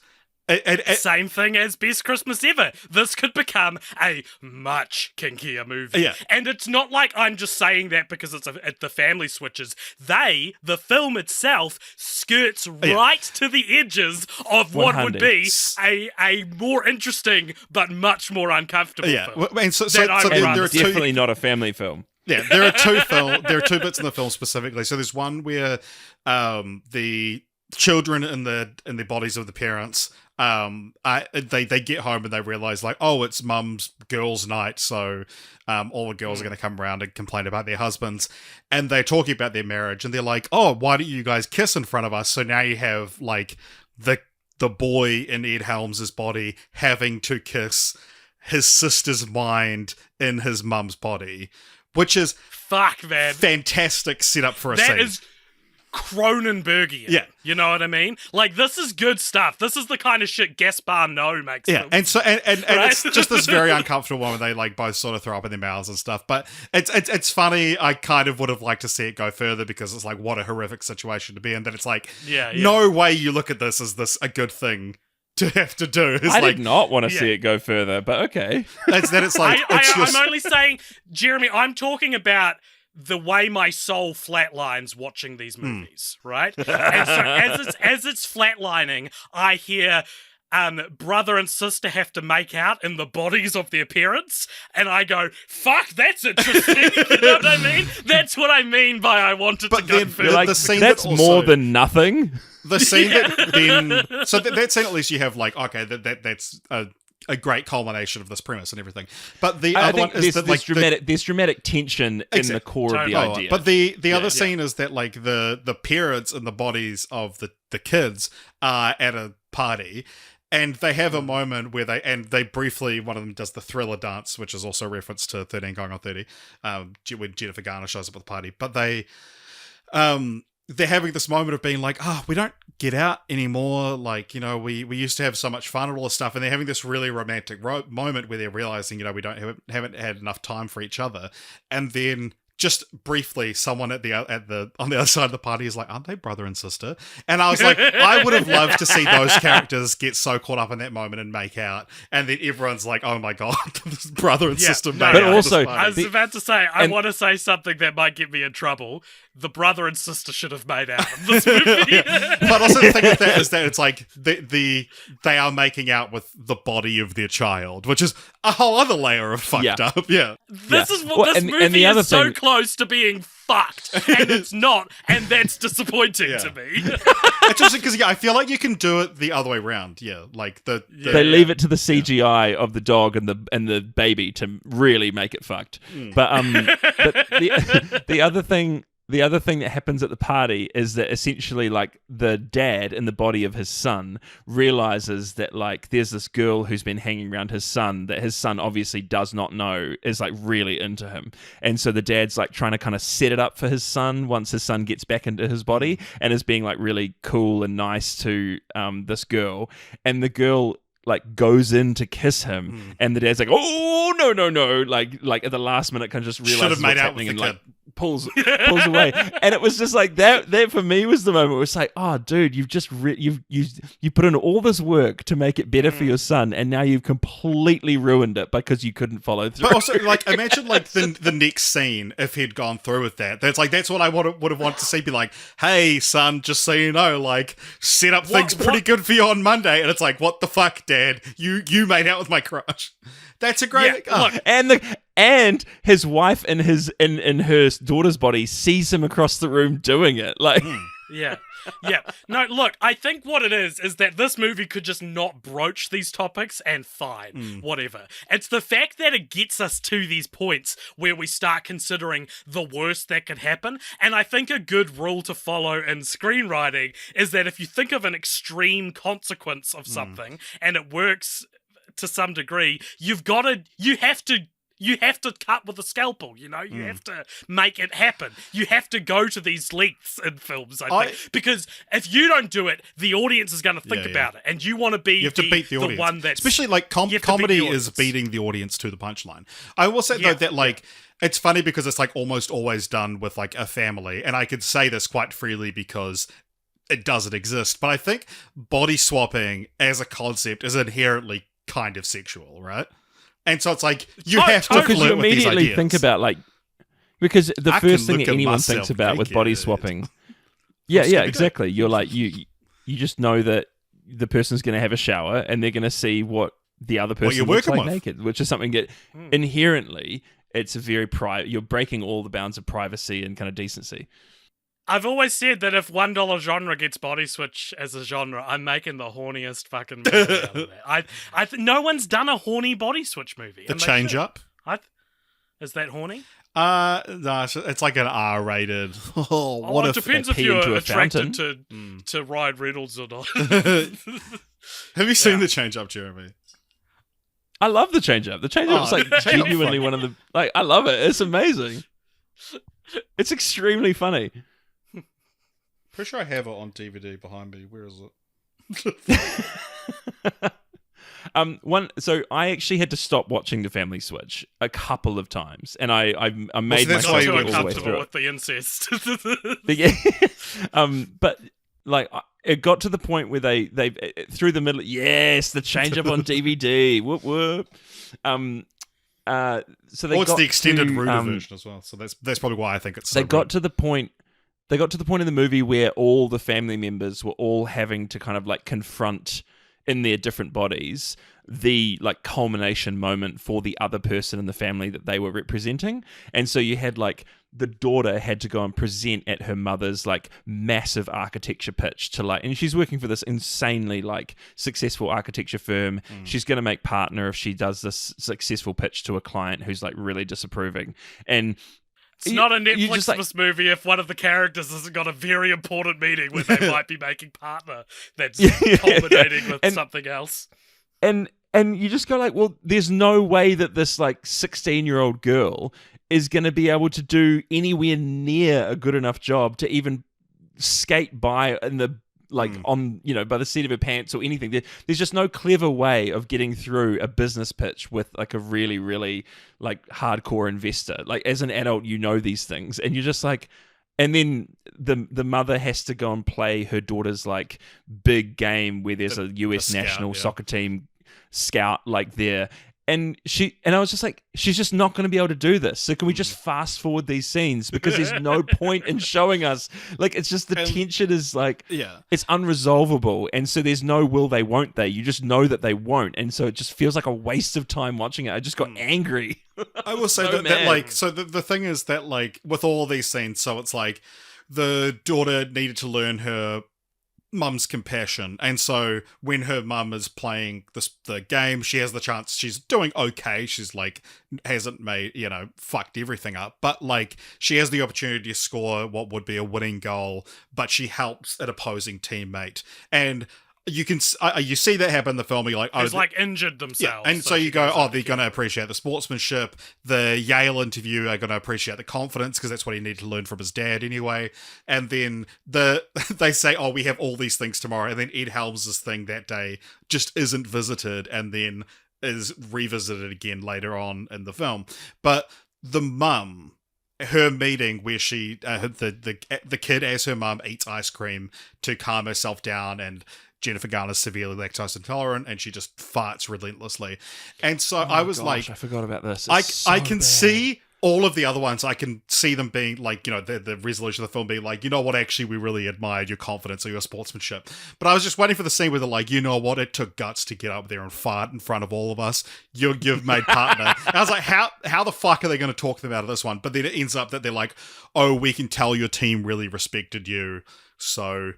same thing as Best Christmas Ever. This could become a much kinkier movie. Yeah. And it's not like I'm just saying that because it's the Family Switches. The film itself, skirts right to the edges of what would be a more interesting but much more uncomfortable film. And so that I would there rather are see. definitely not a family film. Yeah, there are two bits in the film specifically. So there's one where the children in the bodies of the parents, they get home and they realize like, oh, it's mum's girls' night, so all the girls are going to come around and complain about their husbands, and they're talking about their marriage, and they're like, oh, why don't you guys kiss in front of us? So now you have like the boy in Ed Helms' body having to kiss his sister's mind in his mum's body. Which is fuck, man, fantastic setup for a scene. That is Cronenbergian. Yeah. You know what I mean? Like, this is good stuff. This is the kind of shit Gaspar Noé makes. Yeah, films. and so and Right? it's just this very uncomfortable one where they like both sort of throw up in their mouths and stuff. But it's funny. I kind of would have liked to see it go further because it's like what a horrific situation to be in. That it's like no way you look at this as this a good thing to have to do. It's I like, did not want to see it go further, but okay. It's like I'm only saying, Jeremy, I'm talking about the way my soul flatlines watching these movies, right? And so as it's flatlining, I hear brother and sister have to make out in the bodies of their parents, and I go, fuck, that's interesting. You know what I mean? That's what I mean by I wanted to go further. Like, the scene that's that also, more than nothing. The scene that then... So that scene, at least you have like, okay, that's a great culmination of this premise and everything. But the other one is that like... there's dramatic tension in the core of the idea. But the other scene is that like the parents in the bodies of the kids are at a party, and they have a moment where they briefly, one of them does the Thriller dance, which is also a reference to 13 Going on 30, when Jennifer Garner shows up at the party. But they're having this moment of being like, we don't get out anymore. Like, you know, we used to have so much fun and all this stuff. And they're having this really romantic moment where they're realizing, you know, we haven't had enough time for each other. And then just briefly, someone on the other side of the party is like, aren't they brother and sister? And I was like, I would have loved to see those characters get so caught up in that moment and make out, and then everyone's like, oh my god, this brother and sister made but out. also, I was about to say, I want to say something that might get me in trouble. The brother and sister should have made out in this movie. But also the thing with that is that it's like they are making out with the body of their child, which is a whole other layer of fucked up. Yeah. This is what this movie is so close to being fucked, and it's not, and that's disappointing to me. It's just because I feel like you can do it the other way around. Yeah, like they leave it to the CGI of the dog and the baby to really make it fucked. But the other thing. The other thing that happens at the party is that essentially, like, the dad in the body of his son realizes that, like, there's this girl who's been hanging around his son that his son obviously does not know is, like, really into him. And so the dad's, like, trying to kind of set it up for his son once his son gets back into his body and is being, like, really cool and nice to this girl. And the girl, like, goes in to kiss him, and the dad's like, "Oh no!" Like at the last minute, kind of just realizes what's happening and like pulls away. And it was just like that. That for me was the moment where it's like, "Oh, dude, you've just you put in all this work to make it better for your son, and now you've completely ruined it because you couldn't follow through." But also, like, imagine like the next scene if he'd gone through with that. That's what I would have wanted to see. Be like, "Hey, son, just so you know, like, set up things pretty good for you on Monday," and it's like, "What the fuck, Dad? You made out with my crush." That's a great. Look, and his wife in her daughter's body sees him across the room doing it. Like, yeah. No, look, I think what it is that this movie could just not broach these topics and fine, whatever. It's the fact that it gets us to these points where we start considering the worst that could happen. And I think a good rule to follow in screenwriting is that if you think of an extreme consequence of something and it works to some degree, you have to cut with a scalpel, you know? You have to make it happen. You have to go to these lengths in films, I think. Because if you don't do it, the audience is going to think about it. And you want to be you have to beat the audience. One that's... Especially, like, comedy is beating the audience to the punchline. I will say, though, that, like, it's funny because it's, like, almost always done with, like, a family. And I could say this quite freely because it doesn't exist. But I think body swapping as a concept is inherently kind of sexual, right? And so it's like, you have to because you immediately think about, like, because the first thing that anyone thinks about with body swapping, exactly. You're like, you just know that the person's going to have a shower and they're going to see what the other person looks like naked, which is something that inherently it's a very private. You're breaking all the bounds of privacy and kind of decency. I've always said that if $1 genre gets body switch as a genre, I'm making the horniest fucking movie out of that. No one's done a horny body switch movie. The Change Up? Is that horny? No, it's like an R-rated. It depends if you're attracted to Ryan Reynolds or not. Have you seen The Change Up, Jeremy? I love The Change Up. The Change Up is like genuinely one of the... Like, I love it. It's amazing. It's extremely funny. Pretty sure I have it on DVD behind me. Where is it? So I actually had to stop watching The Family Switch a couple of times, and I made myself too all the way uncomfortable through with the incest. But like it got to the point where they through the middle. Yes, the change up on DVD. Whoop whoop. So they it's the extended Ruder version as well. So that's probably why I think it's. So they got to the point. They got to the point in the movie where all the family members were all having to kind of like confront in their different bodies the like culmination moment for the other person in the family that they were representing. And so you had like the daughter had to go and present at her mother's like massive architecture pitch to like, and she's working for this insanely like successful architecture firm. She's going to make partner if she does this successful pitch to a client who's like really disapproving. And it's not a Netflixmas movie if one of the characters has got a very important meeting where they might be making partner that's culminating with something else. And you just go like, well, there's no way that this like 16-year-old girl is going to be able to do anywhere near a good enough job to even skate by in the like on, by the seat of her pants or anything. There's just no clever way of getting through a business pitch with like a really, really like hardcore investor. Like as an adult, these things, and you're just like, and then the mother has to go and play her daughter's like big game where there's a US national soccer team scout like there. And I was just like, she's just not going to be able to do this. So can we just fast forward these scenes? Because there's no point in showing us. Like, it's just the tension is like, it's unresolvable. And so there's no will they, won't they. You just know that they won't. And so it just feels like a waste of time watching it. I just got angry. I will say that like, so the thing is that like with all these scenes, so it's like the daughter needed to learn her mum's compassion, and so when her mum is playing the game, she has the chance. She's doing okay. She's like hasn't made fucked everything up, but like she has the opportunity to score what would be a winning goal, but she helps an opposing teammate, and you can you see that happen in the film. You're like, it's like injured themselves, and so you go, they're going to appreciate the sportsmanship. The Yale interview are going to appreciate the confidence because that's what he needed to learn from his dad anyway. And then they say, we have all these things tomorrow, and then Ed Helms' thing that day just isn't visited, and then is revisited again later on in the film. But the mum, her meeting where she the kid as her mum eats ice cream to calm herself down, and Jennifer Garner's severely lactose intolerant, and she just farts relentlessly. And so I was like, I forgot about this. I can see all of the other ones. I can see them being like, the resolution of the film being like, what, actually, we really admired your confidence or your sportsmanship. But I was just waiting for the scene where they're like, what, it took guts to get up there and fart in front of all of us. You've made partner. And I was like, how the fuck are they going to talk them out of this one? But then it ends up that they're like, we can tell your team really respected you, so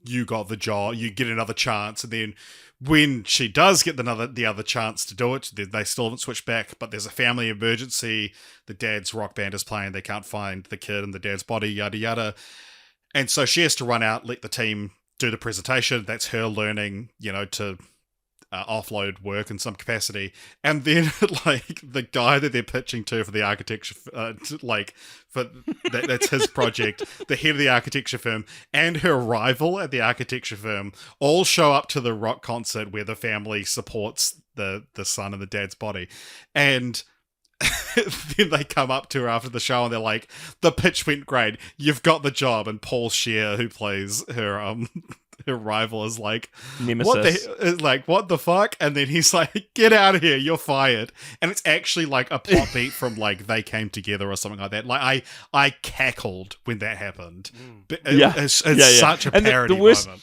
you got the job, you get another chance. And then when she does get the other chance to do it, they still haven't switched back, but there's a family emergency. The dad's rock band is playing, they can't find the kid in the dad's body, yada yada. And so she has to run out, let the team do the presentation. That's her learning, to offload work in some capacity. And then like the guy that they're pitching to for the architecture, that's his project, the head of the architecture firm and her rival at the architecture firm all show up to the rock concert where the family supports the son in the dad's body. And then they come up to her after the show and they're like, the pitch went great, you've got the job. And Paul Scheer, who plays her rival, is like, Nemesis. What the fuck? And then he's like, get out of here, you're fired. And it's actually like a plot beat from like They Came Together or something like that. Like I cackled when that happened. It's such a parody moment.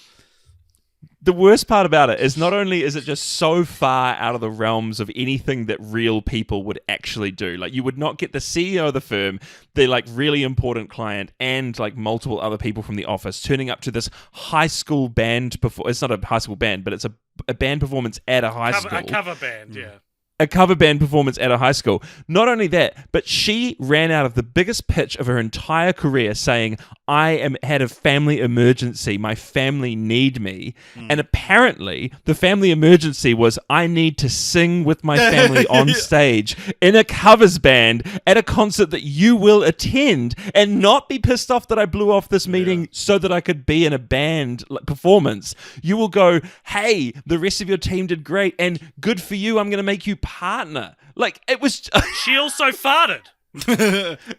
The worst part about it is not only is it just so far out of the realms of anything that real people would actually do. Like, you would not get the CEO of the firm, the like really important client, and like multiple other people from the office turning up to this high school band It's not a high school band, but it's a band performance at a high school. A cover band, yeah. A cover band performance at a high school. Not only that, but she ran out of the biggest pitch of her entire career saying, had a family emergency. My family need me. And apparently the family emergency was, I need to sing with my family on stage in a covers band at a concert that you will attend, and not be pissed off that I blew off this meeting so that I could be in a band performance. You will go, hey, the rest of your team did great and good for you. I'm going to make you partner. Like, it was she also farted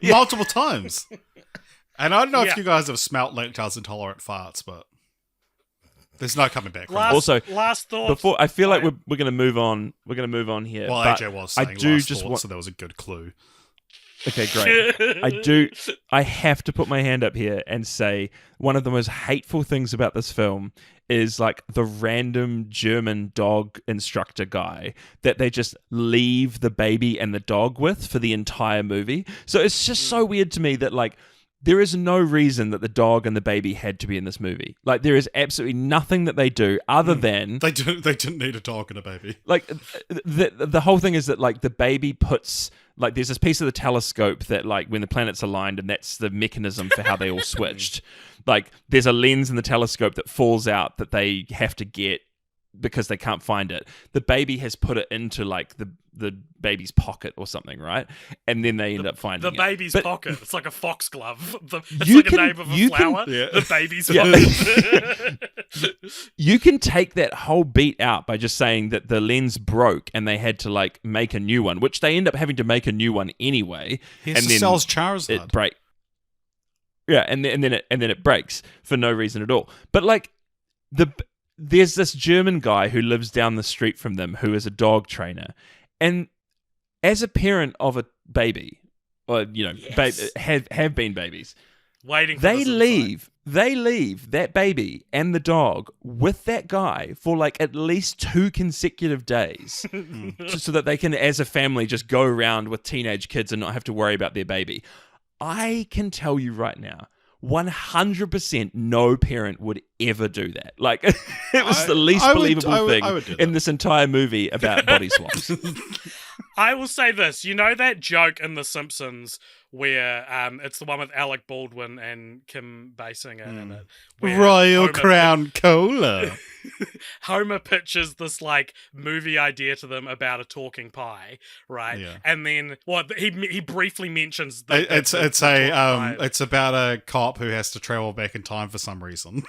multiple times. And I don't know if you guys have smelt lactose intolerant farts, but there's no coming back. Last thought. Before, I feel like we're going to move on. We're going to move on here. Well, AJ was saying so that was a good clue. Okay, great. I have to put my hand up here and say one of the most hateful things about this film is like the random German dog instructor guy that they just leave the baby and the dog with for the entire movie. So it's just so weird to me that like there is no reason that the dog and the baby had to be in this movie. Like, there is absolutely nothing that they do other than they didn't need a dog and a baby. Like, the whole thing is that like the baby puts, like, there's this piece of the telescope that like when the planets aligned, and that's the mechanism for how they all switched. Like, there's a lens in the telescope that falls out that they have to get because they can't find it. The baby has put it into like the baby's pocket or something, right? And then they end up finding the baby's pocket. It's like a foxglove. It's you like can- a name of a you flower. can- The baby's Yeah. pocket. You can take that whole beat out by just saying that the lens broke and they had to like make a new one, which they end up having to make a new one anyway. He and then sells Charizard. it break. Yeah, and then it breaks for no reason at all. But like there's this German guy who lives down the street from them who is a dog trainer, and as a parent of a baby, or have been babies, Waiting for they this leave that baby and the dog with that guy for like at least 2 consecutive days so that they can as a family just go around with teenage kids and not have to worry about their baby. I can tell you right now, 100% no parent would ever do that. Like, it was the least believable thing in this entire movie about body swaps. I will say this. You know that joke in The Simpsons where it's the one with Alec Baldwin and Kim Basinger in it? where Royal Homer Crown Cola. Homer pitches this like movie idea to them about a talking pie, right? Yeah. And then he briefly mentions that It's about a cop who has to travel back in time for some reason.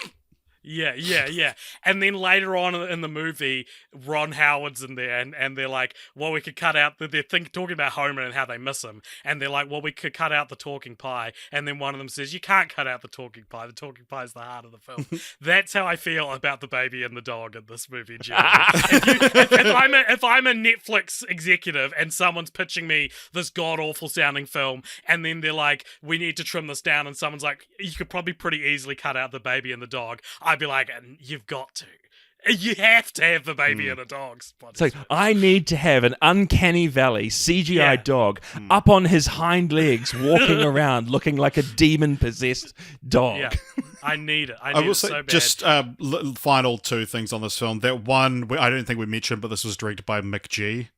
Yeah. And then later on in the movie, Ron Howard's in there, and they're like, well, we could cut out, they're talking about Homer and how they miss him, and they're like, well, we could cut out the talking pie, and then one of them says, you can't cut out the talking pie is the heart of the film. That's how I feel about the baby and the dog in this movie, Jeremy. if I'm a Netflix executive and someone's pitching me this god-awful sounding film, and then they're like, we need to trim this down, and someone's like, you could probably pretty easily cut out the baby and the dog, I'd be like, you've got to. You have to have the baby and a dog's body. It's like, I need to have an uncanny valley CGI dog up on his hind legs walking around looking like a demon-possessed dog. Yeah, I need it. I will it say, so bad. just final 2 things on this film. That one, I don't think we mentioned, but this was directed by Mick G.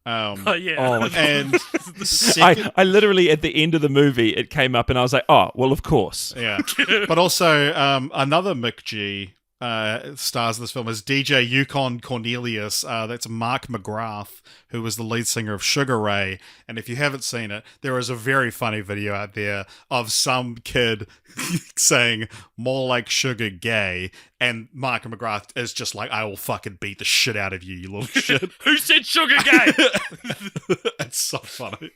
Oh, yeah. Oh, my God. And second, I literally, at the end of the movie, it came up and I was like, oh, well, of course. yeah. But also, another Mick G stars in this film is DJ Yukon Cornelius. That's Mark McGrath, who was the lead singer of Sugar Ray. And if you haven't seen it, there is a very funny video out there of some kid saying more like sugar gay, and Mark McGrath is just like, I will fucking beat the shit out of you, you little shit. Who said sugar gay? It's so funny.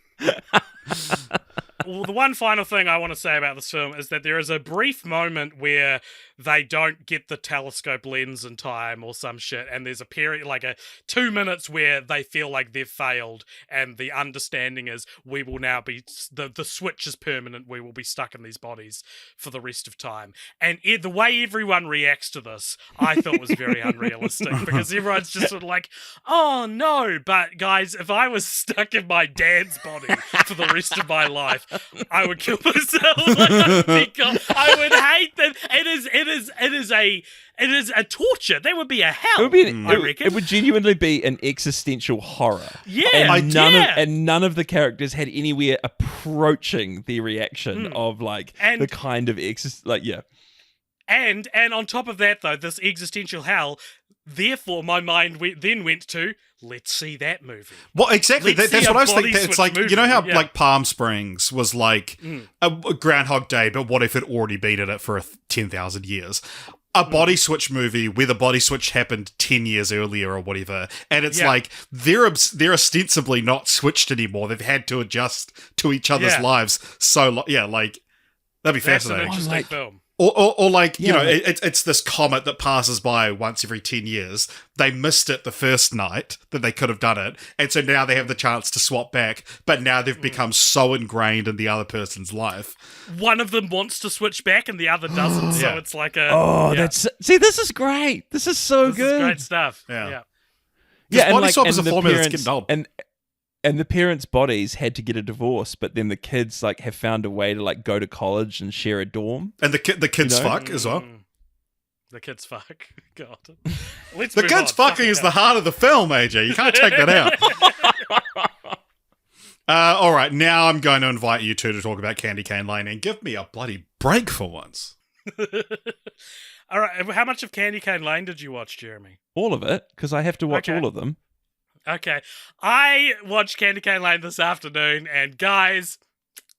Well, the one final thing I want to say about this film is that there is a brief moment where they don't get the telescope lens in time or some shit, and there's a period, like 2 minutes where they feel like they've failed, and the understanding is we will now be, the switch is permanent, we will be stuck in these bodies for the rest of time. And the way everyone reacts to this, I thought was very unrealistic, because everyone's just sort of like, oh no, but guys, if I was stuck in my dad's body for the rest of my life, I would kill myself. I would hate that. It is a torture. That would be a hell. I reckon. It would genuinely be an existential horror. Yeah, and none of the characters had anywhere approaching the reaction of the kind of And on top of that, though, this existential hell. Therefore, my mind then went to, let's see that movie. Well, exactly. That's what I was thinking. It's like, movie. You know how like Palm Springs was like a Groundhog Day, but what if it already been in it for 10,000 years? A body switch movie where the body switch happened 10 years earlier or whatever. And it's like, they're ostensibly not switched anymore. They've had to adjust to each other's lives. So, that'd be fascinating. That's an interesting film. Or like, you know, it's this comet that passes by once every 10 years. They missed it the first night that they could have done it. And so now they have the chance to swap back. But now they've become so ingrained in the other person's life. One of them wants to switch back and the other doesn't. So it's like a... this is great. This is so good. This is great stuff. Yeah. Yeah, body swap is a formula that's getting old. And the parents' bodies had to get a divorce, but then the kids have found a way to go to college and share a dorm. And the kids fuck as well. The kids fuck. God. The kids fucking is the heart of the film, AJ. You can't take that out. All right, now I'm going to invite you two to talk about Candy Cane Lane and give me a bloody break for once. All right, how much of Candy Cane Lane did you watch, Jeremy? All of it, because I have to watch all of them. Okay. I watched Candy Cane Lane this afternoon, and guys,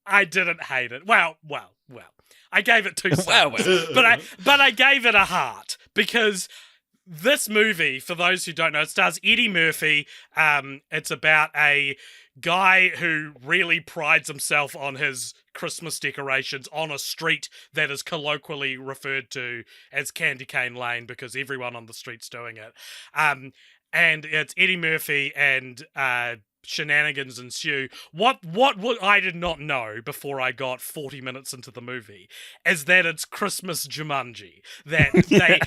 I didn't hate it. Well. I gave it 2 stars. But I gave it a heart, because this movie, for those who don't know, it stars Eddie Murphy. It's about a guy who really prides himself on his Christmas decorations on a street that is colloquially referred to as Candy Cane Lane because everyone on the street's doing it. And it's Eddie Murphy and shenanigans ensue. What I did not know before I got 40 minutes into the movie is that it's Christmas Jumanji. That they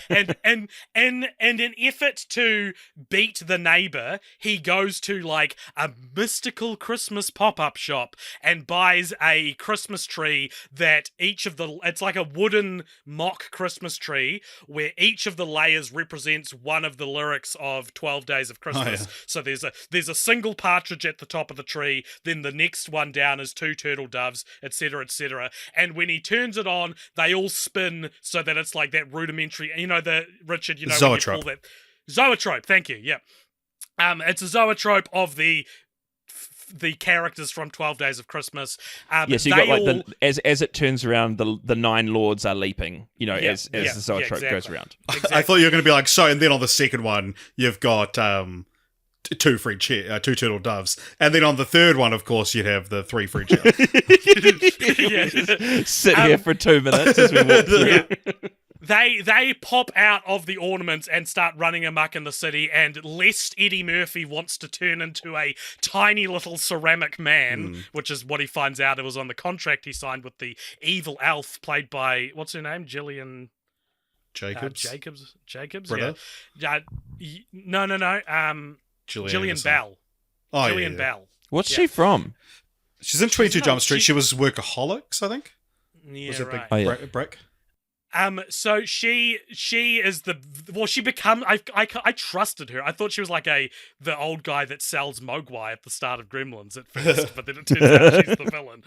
and in an effort to beat the neighbor, he goes to like a mystical Christmas pop-up shop and buys a Christmas tree that it's like a wooden mock Christmas tree where each of the layers represents one of the lyrics of 12 Days of Christmas. Oh, yeah. So there's a single partridge at the top of the tree, then the next one down is 2 turtle doves, etc., etc. And when he turns it on, they all spin so that it's like that rudimentary, Richard, zoetrope. When you call that zoetrope. Thank you. Yeah, it's a zoetrope of the characters from 12 Days of Christmas. Yes, you got like as it turns around, the 9 lords are leaping. as the zoetrope goes around. Exactly. I thought you were going to be like, so, and then on the second one, you've got 2 free 2 turtle doves, and then on the third one, of course, you'd have the 3 free chairs. Sit here for 2 minutes as we walk through. Yeah. They pop out of the ornaments and start running amok in the city, and lest Eddie Murphy wants to turn into a tiny little ceramic man, which is what he finds out it was on the contract he signed with the evil elf played by, what's her name? Gillian Jacobs? Jacobs? Brother? Yeah. No. Gillian Bell. Oh, Gillian Bell. What's she from? She's in 22 Jump Street. She was Workaholics, I think. Yeah, was it right. Big brick? So she is she becomes, I trusted her. I thought she was like the old guy that sells Mogwai at the start of Gremlins at first, but then it turns out she's the villain.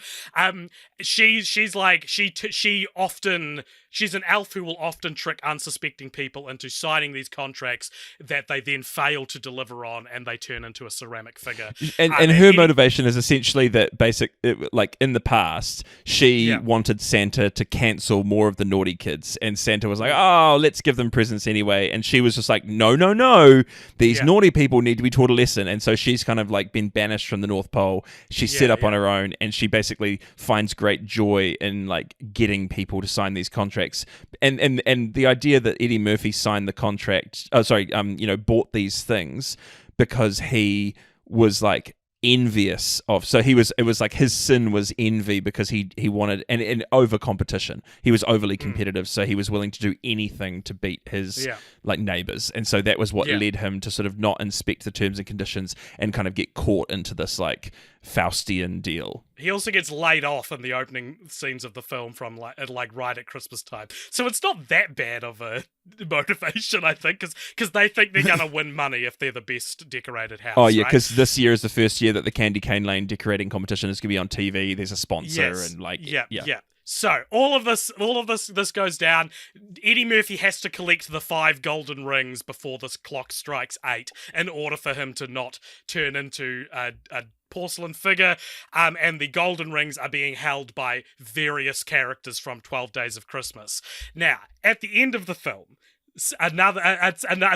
She's an elf who will often trick unsuspecting people into signing these contracts that they then fail to deliver on, and they turn into a ceramic figure. And her motivation is essentially that like in the past, she wanted Santa to cancel more of the naughty kids. And Santa was like, oh, let's give them presents anyway. And she was just like, no. These naughty people need to be taught a lesson. And so she's kind of like been banished from the North Pole. She's set up on her own, and she basically finds great joy in like getting people to sign these contracts. And the idea that Eddie Murphy signed the contract, bought these things because he was like envious of, it was like his sin was envy because he wanted and over competition. He was overly competitive, so he was willing to do anything to beat his like neighbors, and so that was what led him to sort of not inspect the terms and conditions and kind of get caught into this like Faustian deal. He also gets laid off in the opening scenes of the film from right at Christmas time. So it's not that bad of a motivation, I think, because they think they're going to win money if they're the best decorated house. Oh, yeah, because this year is the first year that the Candy Cane Lane decorating competition is going to be on TV. There's a sponsor and like... Yeah. So all of this goes down. Eddie Murphy has to collect the 5 golden rings before this clock strikes 8 in order for him to not turn into a porcelain figure, and the golden rings are being held by various characters from 12 Days of Christmas. Now, at the end of the film, another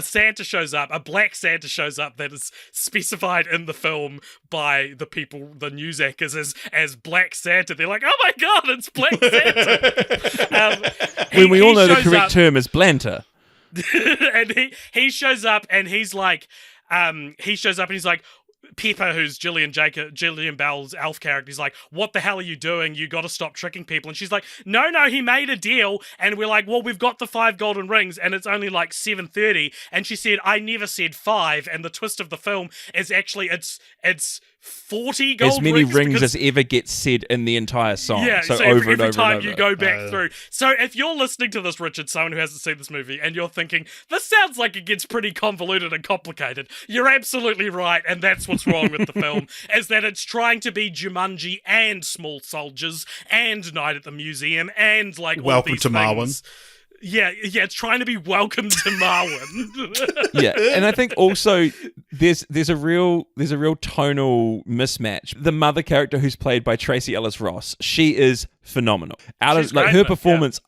Santa shows up, a black Santa shows up that is specified in the film by the people, the news anchors, as Black Santa. They're like, oh my god, it's Black Santa! When we all know the correct term is Blanta. And he shows up and he's like, Pepper, who's Gillian Bell's elf character, he's like, what the hell are you doing? You got to stop tricking people. And she's like, no, he made a deal. And we're like, well, we've got the 5 golden rings and it's only like 7:30. And she said, I never said 5. And the twist of the film is actually it's 40 gold rings. As many rings as ever gets said in the entire song. Yeah, so every over time you go back through. So if you're listening to this, Richard, someone who hasn't seen this movie, and you're thinking, this sounds like it gets pretty convoluted and complicated, you're absolutely right, and that's what's wrong with the film, is that it's trying to be Jumanji and Small Soldiers and Night at the Museum and like all Welcome these to things. Marwen. it's trying to be welcome to Marwen. Yeah, and I think also there's a real tonal mismatch. The mother character, who's played by Tracy Ellis Ross, she is phenomenal. She's great, her performance. Yeah.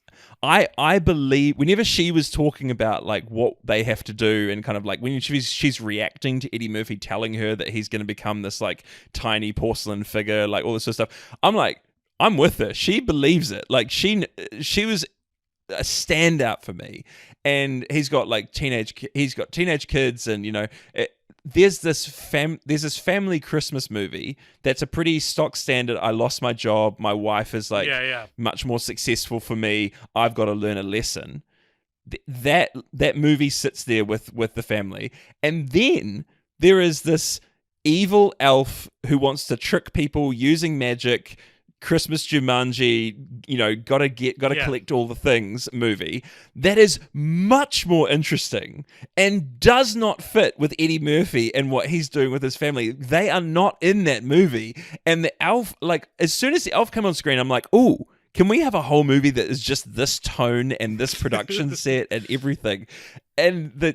I believe whenever she was talking about like what they have to do, and kind of like when she's reacting to Eddie Murphy telling her that he's going to become this like tiny porcelain figure, like all this sort of stuff, I'm like, I'm with her. She believes it. Like she was a standout for me. And he's got teenage kids, and there's this family Christmas movie that's a pretty stock standard. I lost my job, my wife is much more successful for me, I've got to learn a lesson. That movie sits there with the family. And then there is this evil elf who wants to trick people using magic, Christmas Jumanji, gotta collect all the things movie that is much more interesting and does not fit with Eddie Murphy and what he's doing with his family. They are not in that movie. And the elf, as soon as the elf came on screen, I'm like, ooh, can we have a whole movie that is just this tone and this production set and everything? And the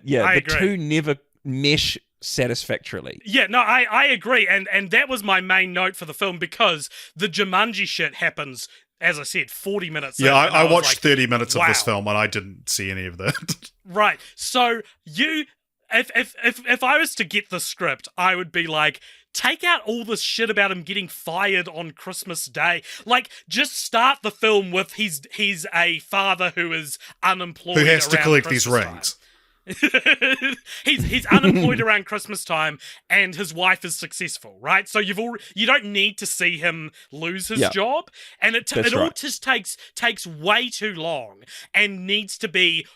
two never mesh satisfactorily. Yeah, no, I agree, and that was my main note for the film, because the Jumanji shit happens, as I said, 40 minutes. Yeah, I watched 30 minutes of this film and I didn't see any of that. Right, so if I was to get the script, I would be like, take out all this shit about him getting fired on Christmas Day. Like, just start the film with he's a father who is unemployed, who has to collect Christmas these rings. Time. he's unemployed around Christmas time, and his wife is successful, right? So you don't need to see him lose his job, and it all just takes way too long, and needs to be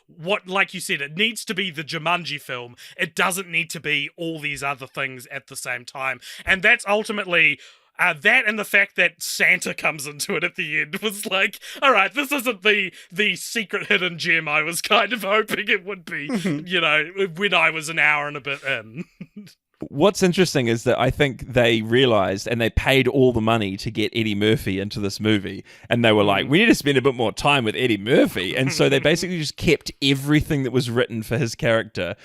like you said, it needs to be the Jumanji film. It doesn't need to be all these other things at the same time, and that's ultimately. That and the fact that Santa comes into it at the end was like, all right, this isn't the secret hidden gem I was kind of hoping it would be, when I was an hour and a bit in. What's interesting is that I think they realized, and they paid all the money to get Eddie Murphy into this movie, and they were like, we need to spend a bit more time with Eddie Murphy, and so they basically just kept everything that was written for his character,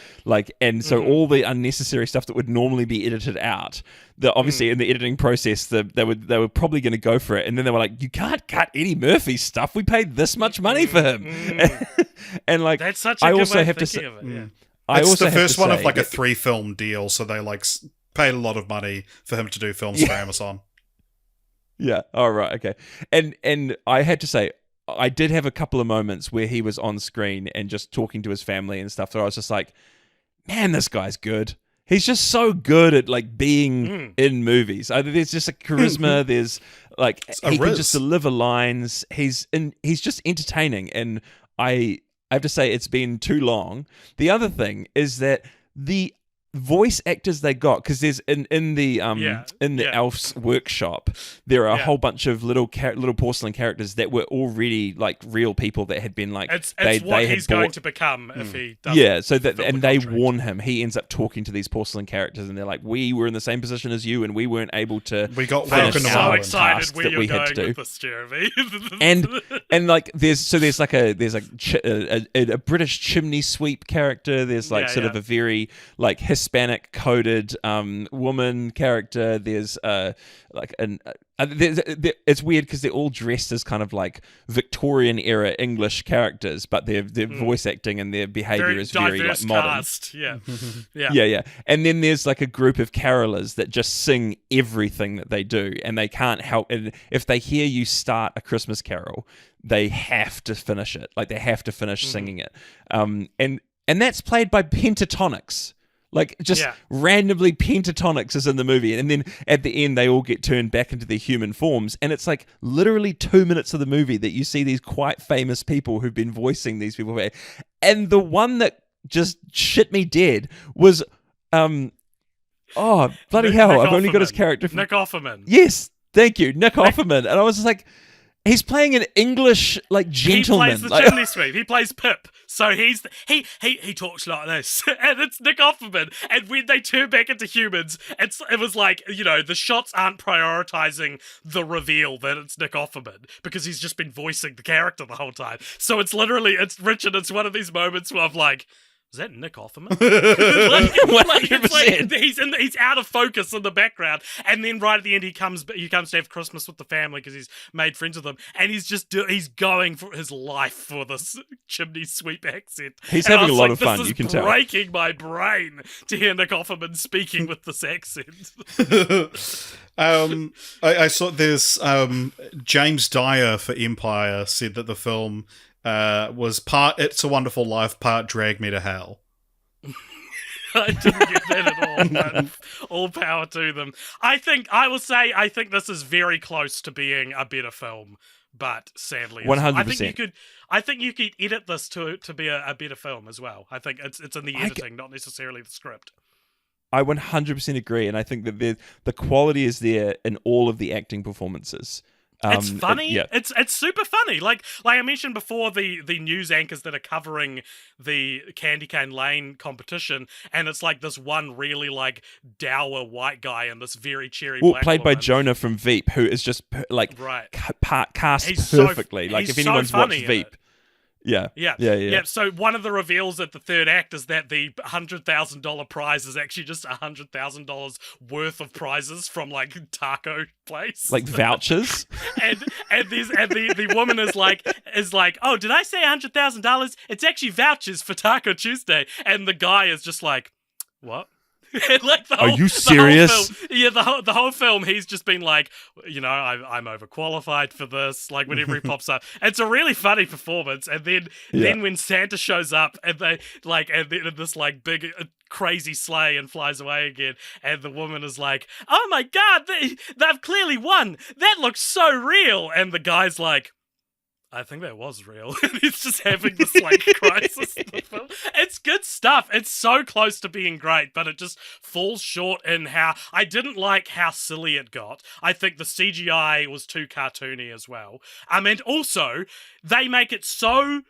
and so all the unnecessary stuff that would normally be edited out, that obviously in the editing process they were probably going to go for it, and then they were like, you can't cut Eddie Murphy's stuff, we paid this much money for him. And like, that's such a good way of thinking of it. Yeah. It's the first one of like a 3-film deal, so they paid a lot of money for him to do films for Amazon. Yeah. All right. Okay. And I had to say, I did have a couple of moments where he was on screen and just talking to his family and stuff. So I was just like, man, this guy's good. He's just so good at like being in movies. There's just a charisma. There's like he can just deliver lines. He's just entertaining, and I have to say it's been too long. The other thing is that the voice actors they got, because there's in the Elf's workshop, there are a whole bunch of little porcelain characters that were already like real people that had been like it's what he's going to become if he doesn't. So that, and they warn him. He ends up talking to these porcelain characters, and they're like, we were in the same position as you, and we weren't able to. We got finish welcome. So excited where you're going with this, Jeremy. and like there's a British chimney sweep character. There's like sort of a very like Hispanic coded woman character. There's it's weird because they're all dressed as kind of like Victorian era English characters, but their voice acting and their behavior is very like modern. Cast. Yeah. And then there's like a group of carolers that just sing everything that they do, and they can't help. And if they hear you start a Christmas carol, they have to finish it. Like they have to finish singing it. And that's played by pentatonics. Like, just randomly pentatonics is in the movie. And then at the end, they all get turned back into their human forms. And it's like literally 2 minutes of the movie that you see these quite famous people who've been voicing these people. And the one that just shit me dead was, bloody hell, I've only got his character from... Nick Offerman. Yes, thank you, Nick Offerman. And I was just like... He's playing an English gentleman. He plays the chimney sweep. He plays Pip. So he talks like this, and it's Nick Offerman. And when they turn back into humans, it was like, the shots aren't prioritizing the reveal that it's Nick Offerman because he's just been voicing the character the whole time. So it's Richard. It's one of these moments where I'm like, is that Nick Offerman? 100%. He's out of focus in the background, and then right at the end he comes to have Christmas with the family because he's made friends with them, and he's going for his life for this chimney sweep accent. He's having a lot of fun. This You can is tell. breaking my brain to hear Nick Offerman speaking with this accent. I saw there's James Dyer for Empire said that the film was part It's a Wonderful Life, part Drag Me to Hell. I didn't get that at all, but all power to them. I think this is very close to being a better film, but sadly, 100%. I think you could edit this to be a better film as well. I think it's in the editing, not necessarily the script. I 100% agree, and I think that the quality is there in all of the acting performances. It's funny. It's super funny. Like I mentioned before, the news anchors that are covering the Candy Cane Lane competition, and it's like this one really dour white guy and this very cherry black played by woman. Jonah from Veep, who is just right. Cast He's perfectly. he's if anyone's so funny watched Veep. Yeah. So one of the reveals at the third act is that the $100,000 prize is actually just $100,000 worth of prizes from taco place, vouchers. and the woman is like, oh, did I say $100,000? It's actually vouchers for Taco Tuesday, and the guy is just like, what? Are you serious? The whole film, he's just been like, I'm overqualified for this. Whenever he pops up, it's a really funny performance. And then when Santa shows up, and they and then this big crazy sleigh and flies away again, and the woman is like, "Oh my god, they've clearly won. That looks so real." And the guy's like, I think that was real. He's just having this crisis in the film. It's good stuff. It's so close to being great, but it just falls short in how I didn't like how silly it got. I think the CGI was too cartoony as well. And also they make it so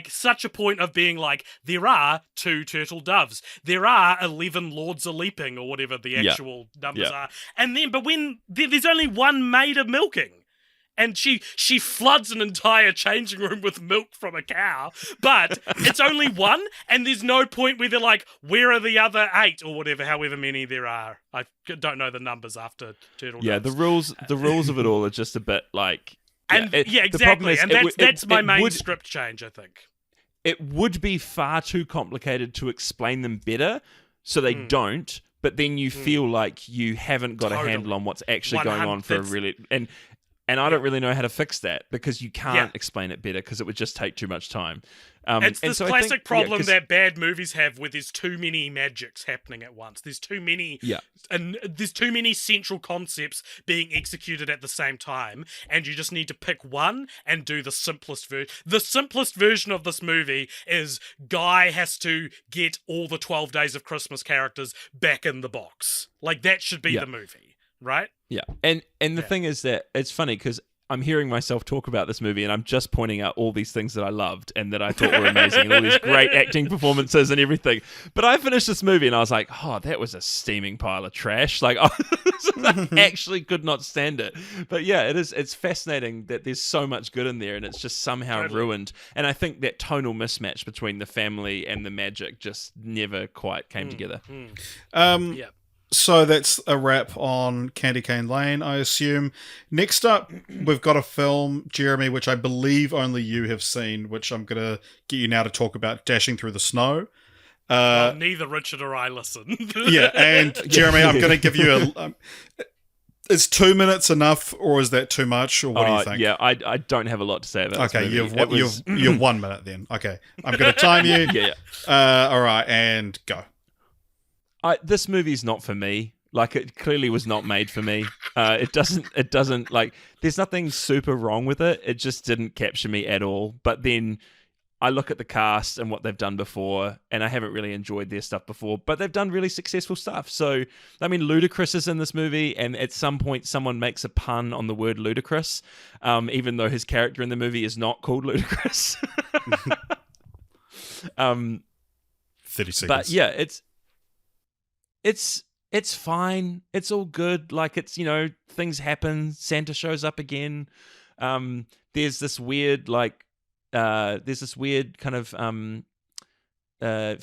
such a point of being there are 2 turtle doves, there are 11 lords a leaping, or whatever the actual numbers are, but when there's only one maid a milking. And she floods an entire changing room with milk from a cow, but it's only one, and there's no point where they're like, where are the other 8 or whatever, however many there are. I don't know the numbers after Turtle Doves. Yeah, the rules of it all are just a bit exactly. And that's my main script change, I think. It would be far too complicated to explain them better, so they don't, but then you feel like you haven't got a handle on what's actually going on for a really... And I don't really know how to fix that because you can't explain it better because it would just take too much time. It's this classic problem that bad movies have where there's too many magics happening at once. There's too many, and there's too many central concepts being executed at the same time, and you just need to pick one and do the simplest version. The simplest version of this movie is Guy has to get all the 12 Days of Christmas characters back in the box. That should be the movie, right? Yeah, and the thing is that it's funny because I'm hearing myself talk about this movie and I'm just pointing out all these things that I loved and that I thought were amazing and all these great acting performances and everything. But I finished this movie and I was like, oh, that was a steaming pile of trash. I actually could not stand it. But it's fascinating that there's so much good in there and it's just somehow ruined. And I think that tonal mismatch between the family and the magic just never quite came together. So that's a wrap on Candy Cane Lane, I assume. Next up, we've got a film, Jeremy, which I believe only you have seen, which I'm going to get you now to talk about, Dashing Through the Snow. Neither Richard or I listen. And Jeremy, I'm going to give you is 2 minutes enough, or is that too much, or what do you think? Yeah, I don't have a lot to say about this movie. You've 1 minute then. Okay, I'm going to time you. All right, and go. This movie's not for me. It clearly was not made for me. It doesn't there's nothing super wrong with it. It just didn't capture me at all. But then I look at the cast and what they've done before, and I haven't really enjoyed their stuff before, but they've done really successful stuff. So, I mean, Ludacris is in this movie, and at some point someone makes a pun on the word ludicrous, even though his character in the movie is not called Ludacris. 30 seconds. But yeah, it's fine. It's all good. Like, it's, things happen. Santa shows up again. There's this weird kind of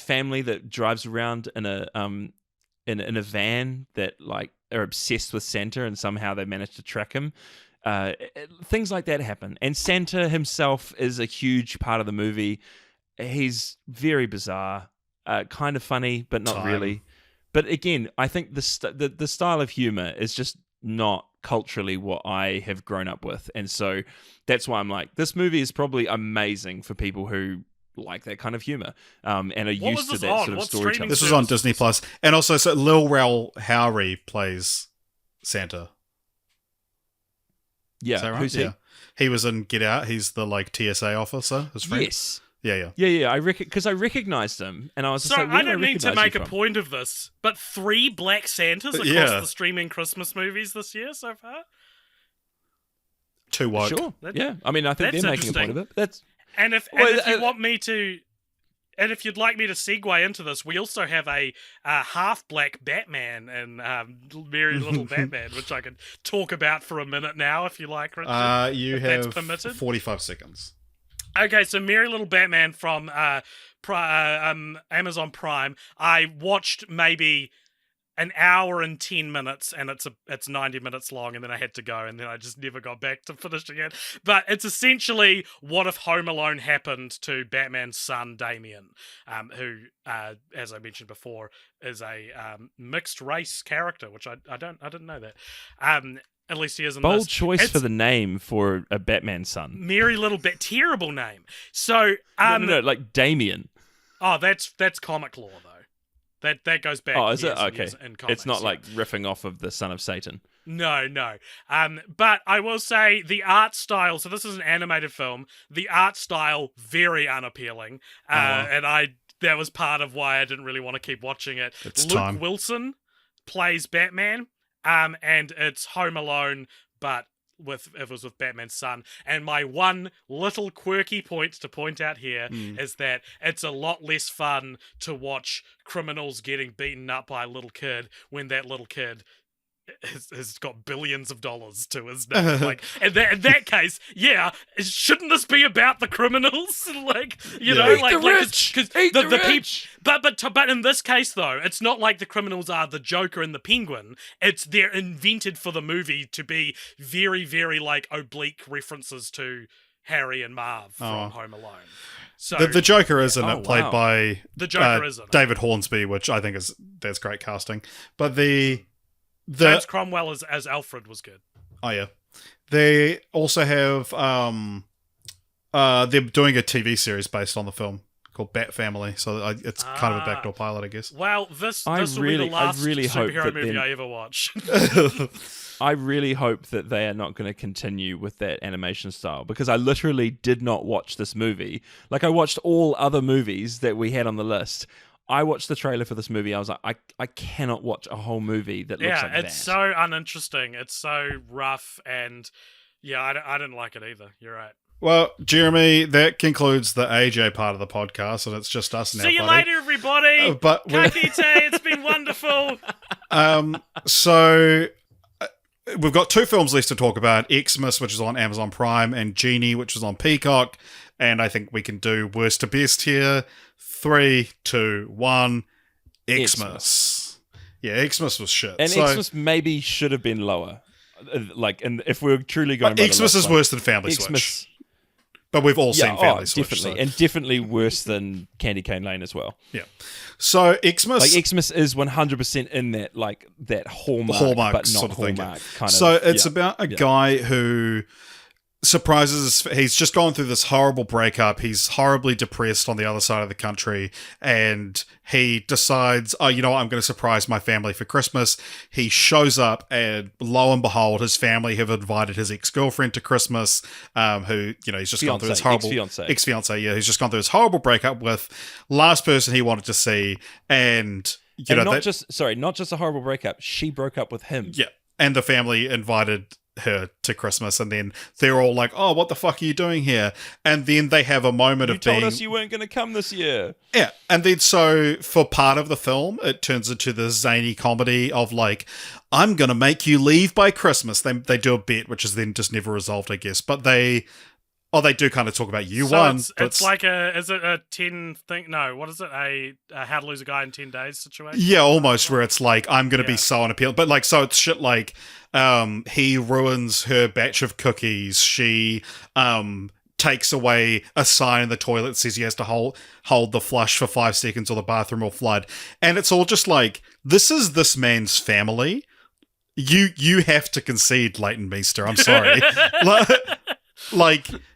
family that drives around in a van that like are obsessed with Santa, and somehow they manage to track him. Things like that happen, and Santa himself is a huge part of the movie. He's very bizarre, kind of funny, but not really. But again, I think the style of humor is just not culturally what I have grown up with, and so that's why I'm like, this movie is probably amazing for people who like that kind of humor, and are used to that sort of storytelling. This was on Disney Plus, and also so Lil Rel Howery plays Santa. Yeah, is that right? Who's he? Yeah, he was in Get Out. He's the like TSA officer. His friend. Yes. Yeah. I recognized him, and I was just So like, I don't mean to make a point of this, but 3 Black Santas across the streaming Christmas movies this year so far. Too woke. Sure. Yeah. I mean, I think they're making a point of it. If you'd like me to segue into this, we also have a half black Batman and Merry Little Batman, which I could talk about for a minute now, if you like, Richard. You if have that's permitted. 45 seconds. Okay, so Merry Little Batman from Amazon Prime. I watched maybe an hour and 10 minutes, and it's 90 minutes long, and then I had to go, and then I just never got back to finishing it. But it's essentially what if Home Alone happened to Batman's son, Damien, who, as I mentioned before, is a mixed race character, which I didn't know that. At least he is in Bold this. choice for the name for a Batman son. Merry Little terrible name. So no, like Damien. Oh, that's comic lore though. That goes back. Oh, is it? years and Okay. years in comics, it's not like riffing off of the son of Satan. No. But I will say the art style. So this is an animated film. The art style very unappealing, and that was part of why I didn't really want to keep watching it. Luke Wilson plays Batman. And it's Home Alone, but it was with Batman's son. And my one little quirky point to point out here is that it's a lot less fun to watch criminals getting beaten up by a little kid when that little kid has got billions of dollars to his name. Like, in that case, yeah, shouldn't this be about the criminals? Like, you know, Eat the rich. But in this case though, it's not like the criminals are the Joker and the Penguin. They're invented for the movie to be very, very like oblique references to Harry and Marv from Home Alone. So the Joker is in it, played by the Joker is in it. David Hornsby, which I think that's great casting. But James Cromwell as Alfred was good. Oh yeah, they also have they're doing a TV series based on the film called Bat Family, so it's kind of a backdoor pilot, I guess. Well, this will be the last superhero movie I ever watch. I really hope that they are not going to continue with that animation style, because I literally did not watch this movie. Like, I watched all other movies that we had on the list. I watched the trailer for this movie. I was like, I cannot watch a whole movie that looks like that. Yeah, it's so uninteresting. It's so rough, and yeah, I didn't like it either. You're right. Well, Jeremy, that concludes the AJ part of the podcast, and it's just us now. See you later, everybody. Kakite, it's been wonderful. So we've got 2 films left to talk about: Xmas, which is on Amazon Prime, and Genie, which is on Peacock. And I think we can do worst to best here. 3, 2, 1. Xmas. Yeah, Xmas was shit. And Xmas maybe should have been lower. Like, and if we're truly going by Xmas is worse than Family Switch. But we've all seen Family Switch. Definitely. So. And definitely worse than Candy Cane Lane as well. Yeah. So Xmas... Like, Xmas is 100% in that, like, that Hallmark but not sort of Hallmark thing. kind of... So it's about a guy who surprises. He's just gone through this horrible breakup. He's horribly depressed on the other side of the country, and he decides, oh, you know what, I'm going to surprise my family for Christmas. He shows up, and lo and behold, his family have invited his ex-girlfriend to Christmas, who, you know, he's just gone through this horrible ex-fiance. Yeah, he's just gone through this horrible breakup with last person he wanted to see, and not just a horrible breakup. She broke up with him. Yeah, and the family invited her to Christmas, and then they're all like, oh, what the fuck are you doing here? And then they have a moment of being... You told us you weren't going to come this year. Yeah, and then so for part of the film, it turns into this zany comedy of like, I'm going to make you leave by Christmas. They do a bit, which is then just never resolved, I guess, but they do kind of talk about you so won. It's like is it a 10 thing? No, what is it? A how to lose a guy in 10 days situation? Yeah, almost, where it's like, I'm going to be so unappealing. But like, so it's shit like, he ruins her batch of cookies. She takes away a sign in the toilet that says he has to hold the flush for 5 seconds or the bathroom will flood. And it's all just like, this is this man's family. You have to concede, Leighton Meester. I'm sorry.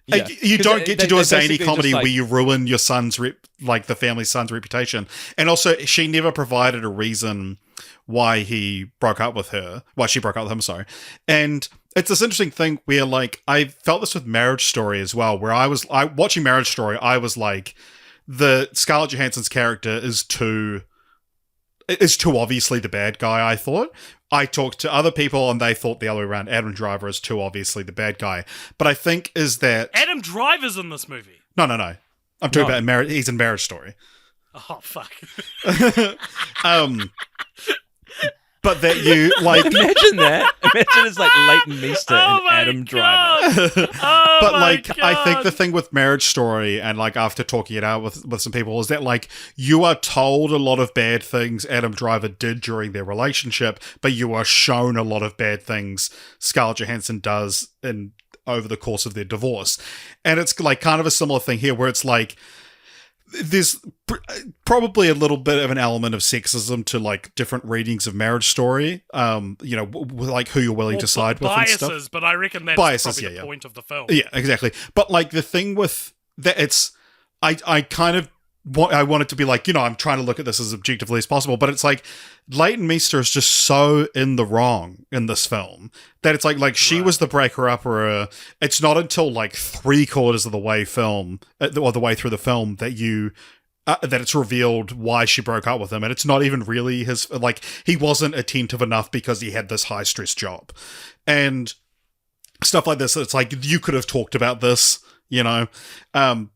You don't get to do a zany comedy where you ruin your son's the family's son's reputation. And also, she never provided a reason why he broke up with her. Why she broke up with him, sorry. And it's this interesting thing where, like, I felt this with Marriage Story as well, where watching Marriage Story, I was like, the Scarlett Johansson's character is too obviously the bad guy, I thought. I talked to other people and they thought the other way around. Adam Driver is too obviously the bad guy. But I think is that... Adam Driver's in this movie. No. I'm talking about Marriage. He's in Marriage Story. Oh, fuck. But that you, like... Imagine that. Imagine it's like Leighton Meester and Adam Driver. But, like, I think the thing with Marriage Story, and, like, after talking it out with some people, is that, like, you are told a lot of bad things Adam Driver did during their relationship, but you are shown a lot of bad things Scarlett Johansson does over the course of their divorce. And it's, like, kind of a similar thing here, where it's, like, there's probably a little bit of an element of sexism to like different readings of Marriage Story, like who you're willing to side with and stuff. But I reckon that's probably the point of the film. Yeah, exactly. But like the thing with that, it's I kind of I want it to be like, I'm trying to look at this as objectively as possible, but it's like Leighton Meester is just so in the wrong in this film that it's like she was the breaker up, or it's not until like 3/4 of the way or the way through the film that that it's revealed why she broke up with him, and it's not even really his, like, he wasn't attentive enough because he had this high stress job and stuff like this. It's like, you could have talked about this, but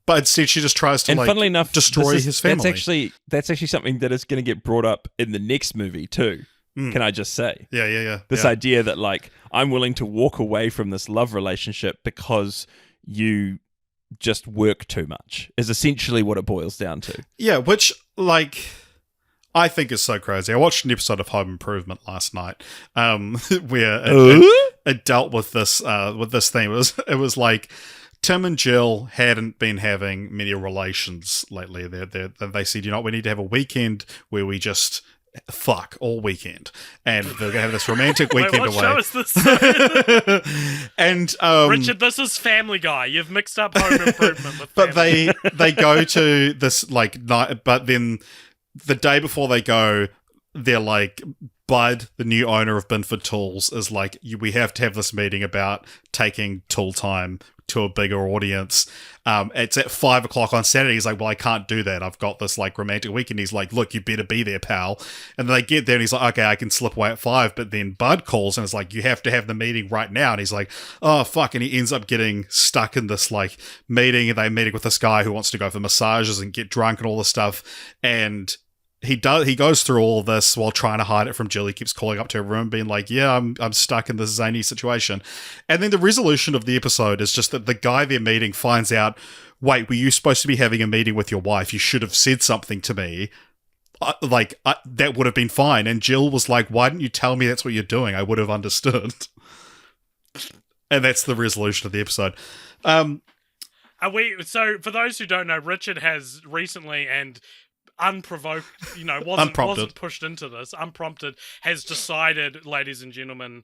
instead she just tries to, funnily enough, destroy his family. That's actually something that is going to get brought up in the next movie too. Can I just say? Yeah. This idea that, like, I'm willing to walk away from this love relationship because you just work too much is essentially what it boils down to. Yeah, which, like, I think is so crazy. I watched an episode of Home Improvement last night, where it dealt with this theme. It was like, Tim and Jill hadn't been having many relations lately. They said, we need to have a weekend where we just fuck all weekend, and they're gonna have this romantic weekend Wait, what away. Show is this? And Richard, this is Family Guy. You've mixed up Home Improvement with. But they go to this like night, but then the day before they go, they're like, Bud, the new owner of Binford Tools, is like, we have to have this meeting about taking Tool Time to a bigger audience. It's at 5 o'clock on Saturday. He's like, well, I can't do that. I've got this like romantic weekend. He's like, look, you better be there, pal. And then they get there and he's like, okay, I can slip away at 5. But then Bud calls and it's like, you have to have the meeting right now. And he's like, oh, fuck. And he ends up getting stuck in this like meeting, and they're meeting with this guy who wants to go for massages and get drunk and all this stuff. And he goes through all this while trying to hide it from Jill. He keeps calling up to her room being like, yeah, I'm stuck in this zany situation. And then the resolution of the episode is just that the guy they're meeting finds out, wait, were you supposed to be having a meeting with your wife? You should have said something to me. That would have been fine. And Jill was like, why didn't you tell me that's what you're doing? I would have understood. And that's the resolution of the episode. So for those who don't know, Richard has recently and unprovoked, wasn't pushed into this, unprompted, has decided, ladies and gentlemen,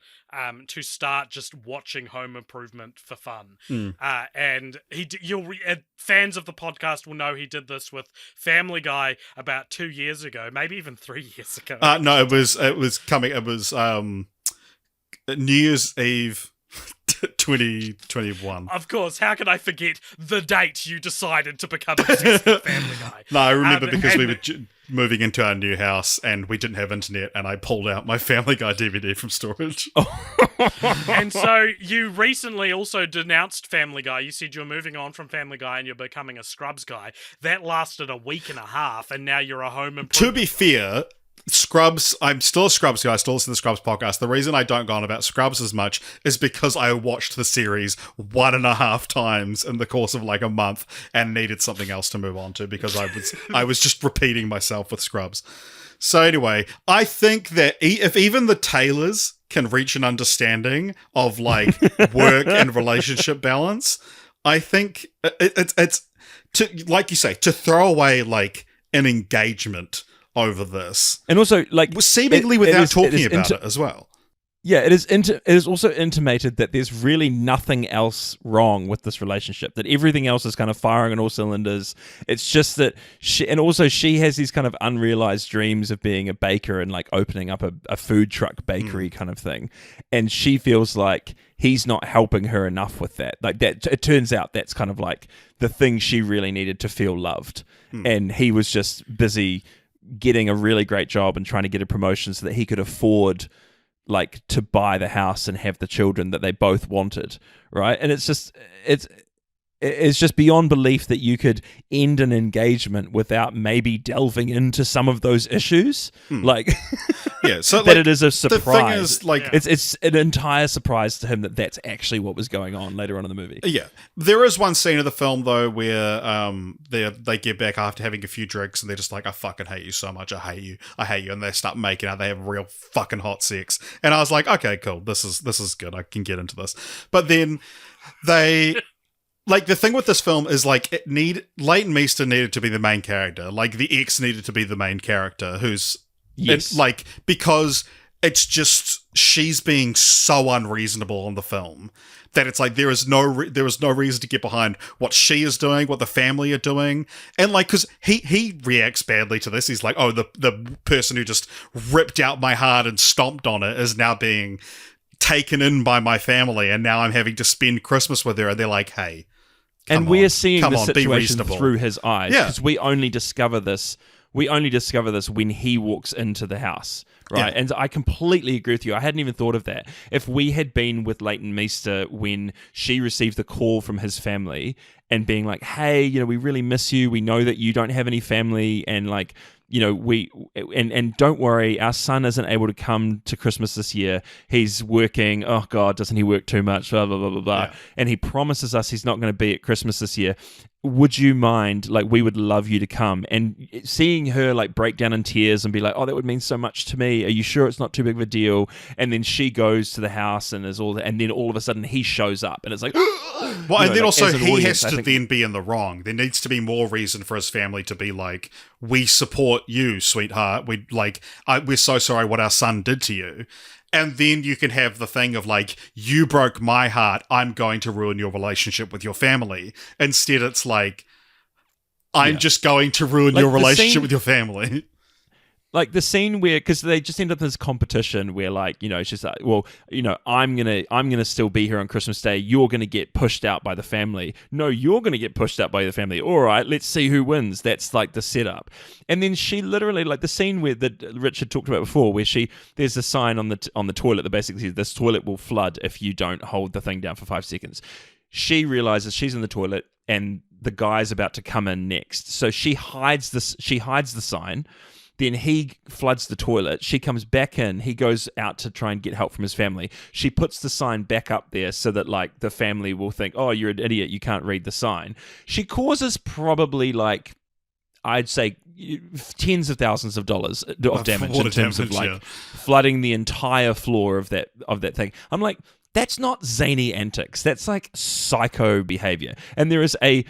to start just watching Home Improvement for fun. And fans of the podcast will know he did this with Family Guy about 2 years ago, maybe even 3 years ago. No, it was New Year's Eve 2021. Of course, how could I forget the date you decided to become obsessed with Family Guy? No, I remember because we were moving into our new house and we didn't have internet, and I pulled out my Family Guy DVD from storage. And so you recently also denounced Family Guy. You said you're moving on from Family Guy and you're becoming a Scrubs guy. That lasted a week and a half, and now you're a Home Improvement. To be fair, Scrubs, I'm still a Scrubs guy. I still listen to the Scrubs podcast. The reason I don't go on about Scrubs as much is because I watched the series 1.5 times in the course of like a month and needed something else to move on to because I was just repeating myself with Scrubs. So anyway, I think that if even the Taylors can reach an understanding of like work and relationship balance, I think it's to, like you say, to throw away like an engagement over this, and also like seemingly without talking about it as well. Yeah, it is also intimated that there's really nothing else wrong with this relationship, that everything else is kind of firing on all cylinders. It's just that she has these kind of unrealized dreams of being a baker and like opening up a food truck bakery kind of thing. And she feels like he's not helping her enough with that. Like that, it turns out that's kind of like the thing she really needed to feel loved. And he was just busy getting a really great job and trying to get a promotion so that he could afford like to buy the house and have the children that they both wanted, right? And it's just beyond belief that you could end an engagement without maybe delving into some of those issues. Like, yeah, so that like, it is a surprise. The thing is, like, it's an entire surprise to him that that's actually what was going on later on in the movie. Yeah, there is one scene of the film though where they get back after having a few drinks and they're just like, I fucking hate you so much, I hate you, and they start making out. They have real fucking hot sex, and I was like, okay, cool, this is good. I can get into this. But then they. Like, the thing with this film is, like, Leighton Meester needed to be the main character. Like, the ex needed to be the main character, who's... Yes. Because it's just... She's being so unreasonable on the film that it's like there is no reason to get behind what she is doing, what the family are doing. And, like, because he reacts badly to this. He's like, oh, the person who just ripped out my heart and stomped on it is now being taken in by my family, and now I'm having to spend Christmas with her. And they're like, hey... And we're seeing the situation through his eyes, because we only discover this when he walks into the house, right? Yeah. And I completely agree with you. I hadn't even thought of that. If we had been with Leighton Meester when she received the call from his family and being like, hey, we really miss you. We know that you don't have any family, and like, and don't worry, our son isn't able to come to Christmas this year. He's working. Oh God, doesn't he work too much? Blah, blah, blah, blah, blah. Yeah. And he promises us he's not going to be at Christmas this year. Would you mind? Like, we would love you to come. And seeing her like break down in tears and be like, oh, that would mean so much to me. Are you sure it's not too big of a deal? And then she goes to the house and and then all of a sudden he shows up and it's like, well, and then like, also he has to then be in the wrong. There needs to be more reason for his family to be like, we support you, sweetheart. We're so sorry what our son did to you. And then you can have the thing of like, you broke my heart, I'm going to ruin your relationship with your family. Instead, it's like, I'm just going to ruin your relationship with your family. Like the scene where, because they just end up in this competition where, like, she's like, well, I'm gonna still be here on Christmas Day. You're gonna get pushed out by the family. No, you're gonna get pushed out by the family. All right, let's see who wins. That's like the setup. And then she literally, like the scene where that Richard talked about before, where there's a sign on the toilet that basically says this toilet will flood if you don't hold the thing down for 5 seconds. She realizes she's in the toilet and the guy's about to come in next, so she hides the sign. Then he floods the toilet. She comes back in. He goes out to try and get help from his family. She puts the sign back up there so that like the family will think, oh, you're an idiot. You can't read the sign. She causes probably like, I'd say tens of thousands of dollars of damage in terms of like flooding the entire floor of that thing. I'm like, that's not zany antics. That's like psycho behavior. And there is a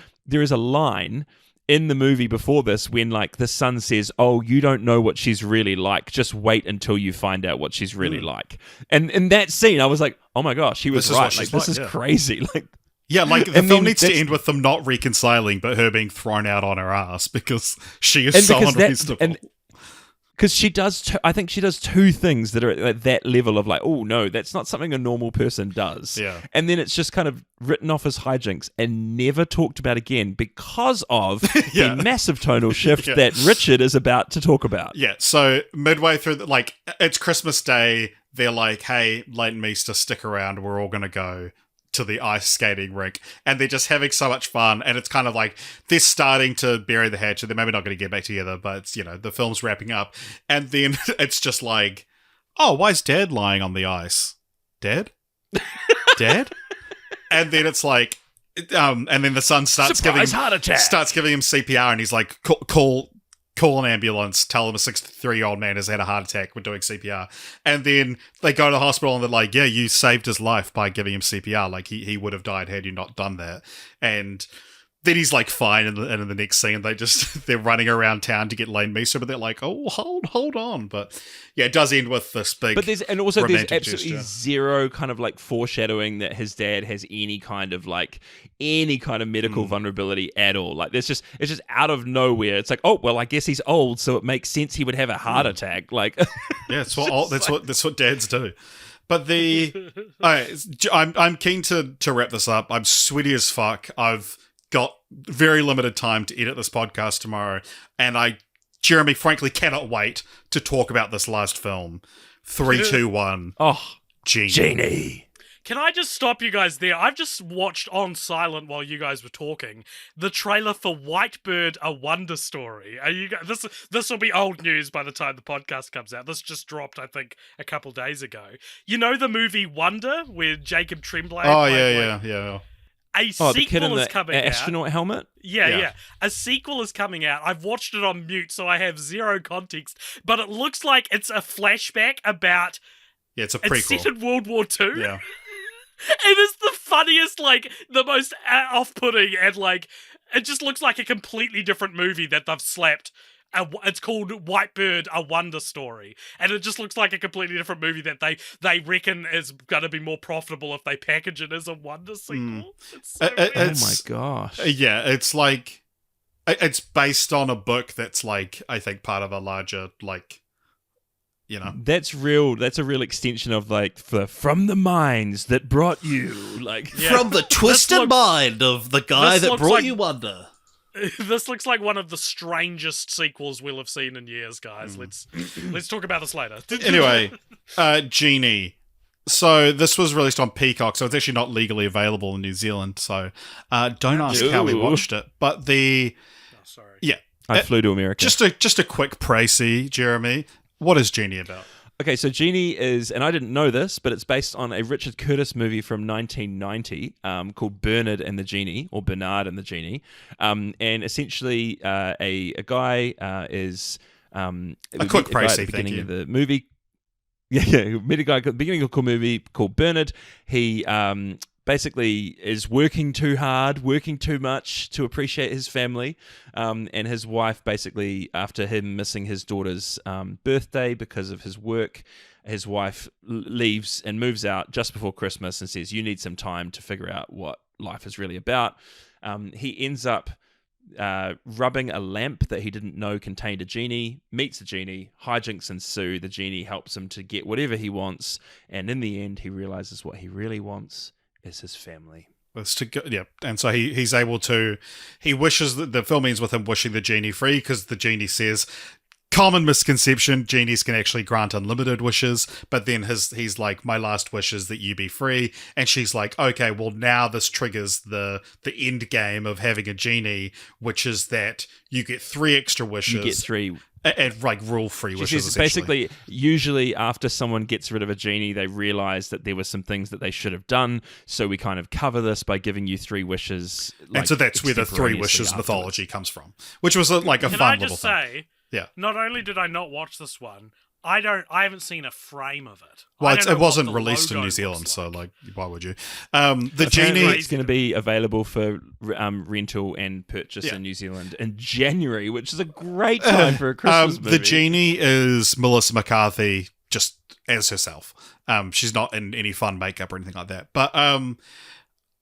line in the movie before this, when like the son says, "Oh, you don't know what she's really like. Just wait until you find out what she's really like." And in that scene, I was like, "Oh my gosh, he was right. Like, this is crazy." Like, yeah, like the film needs to end with them not reconciling, but her being thrown out on her ass because she is so unreasonable. Because she does, I think she does two things that are at that level of like, oh no, that's not something a normal person does. Yeah. And then it's just kind of written off as hijinks and never talked about again because of the massive tonal shift that Richard is about to talk about. Yeah, so midway through, like, it's Christmas Day, they're like, hey, Leighton Meester, stick around, we're all going to go to the ice skating rink, and they're just having so much fun, and it's kind of like they're starting to bury the hatchet. They're maybe not going to get back together, but it's, the film's wrapping up, and then it's just like, oh, why is Dad lying on the ice? Dad? And then it's like, and then the son starts giving him CPR, and he's like, call an ambulance, tell him a 63-year-old man has had a heart attack, we're doing CPR. And then they go to the hospital and they're like, yeah, you saved his life by giving him CPR. Like, he would have died had you not done that. And then he's like fine in the next scene. They're running around town to get Leighton Meester, but they're like, oh, hold on. But yeah, it does end with this big there's romantic absolutely gesture. Zero kind of like foreshadowing that his dad has any kind of medical vulnerability at all. Like it's just out of nowhere. It's like, oh well, I guess he's old, so it makes sense he would have a heart attack. Like yeah, that's what dads do. But I'm keen to wrap this up. I'm sweaty as fuck. I've got very limited time to edit this podcast tomorrow, and Jeremy, frankly, cannot wait to talk about this last film. 3, 2, 1. Oh, Genie. Can I just stop you guys there? I've just watched on silent while you guys were talking the trailer for Whitebird: A Wonder Story. Are you guys, this will be old news by the time the podcast comes out. This just dropped, I think, a couple days ago. You know the movie Wonder with Jacob Tremblay? Oh yeah. A sequel the kid in is the coming out. astronaut helmet? Yeah. A sequel is coming out. I've watched it on mute, so I have zero context. But it looks like it's a flashback about... Yeah, it's a prequel. It's set in World War II. Yeah. It is the funniest, the most off-putting, and, it just looks like a completely different movie that they've slapped. It's called Whitebird: A Wonder Story, and it just looks like a completely different movie that they reckon is going to be more profitable if they package it as a Wonder sequel. It's so weird. Oh my gosh! Yeah, it's like it's based on a book that's I think part of a larger That's real. That's a real extension of from the minds that brought you from the twisted mind of the guy that brought you Wonder. This looks like one of the strangest sequels we'll have seen in years, guys. Let's talk about this later. Anyway, Genie. So this was released on Peacock, so it's actually not legally available in New Zealand. So don't ask how we watched it. But sorry. Yeah, I flew to America. Just a quick précis, Jeremy. What is Genie about? Okay, so Genie is, and I didn't know this, but it's based on a Richard Curtis movie from 1990 called Bernard and the Genie, or Bernard and the Genie. And essentially, a guy is... a quick précis, thank you. Of the movie. Yeah, met a guy at the beginning of a cool movie called Bernard. He basically is working too hard, working too much to appreciate his family. And his wife, basically, after him missing his daughter's birthday because of his work, his wife leaves and moves out just before Christmas and says, you need some time to figure out what life is really about. He ends up rubbing a lamp that he didn't know contained a genie, meets a genie, hijinks ensue. The genie helps him to get whatever he wants, and in the end, he realizes what he really wants is his family. And so he's able to. He wishes that the film ends with him wishing the genie free because the genie says. Common misconception, genies can actually grant unlimited wishes, but then he's like, my last wish is that you be free, and she's like, okay, well now this triggers the end game of having a genie, which is that you get 3 extra wishes. You get 3. And rule-free wishes, essentially. Basically, usually after someone gets rid of a genie, they realize that there were some things that they should have done, so we kind of cover this by giving you 3 wishes. And so that's where the 3 wishes mythology comes from, which was a fun little thing. Can I just say, yeah. Not only did I not watch this one, I haven't seen a frame of it. Well, I don't know it wasn't what the released in logo New Zealand, looks so like. why would you? The Apparently genie. it's going to be available for rental and purchase in New Zealand in January, which is a great time for a Christmas movie. The genie is Melissa McCarthy, just as herself. She's not in any fun makeup or anything like that. But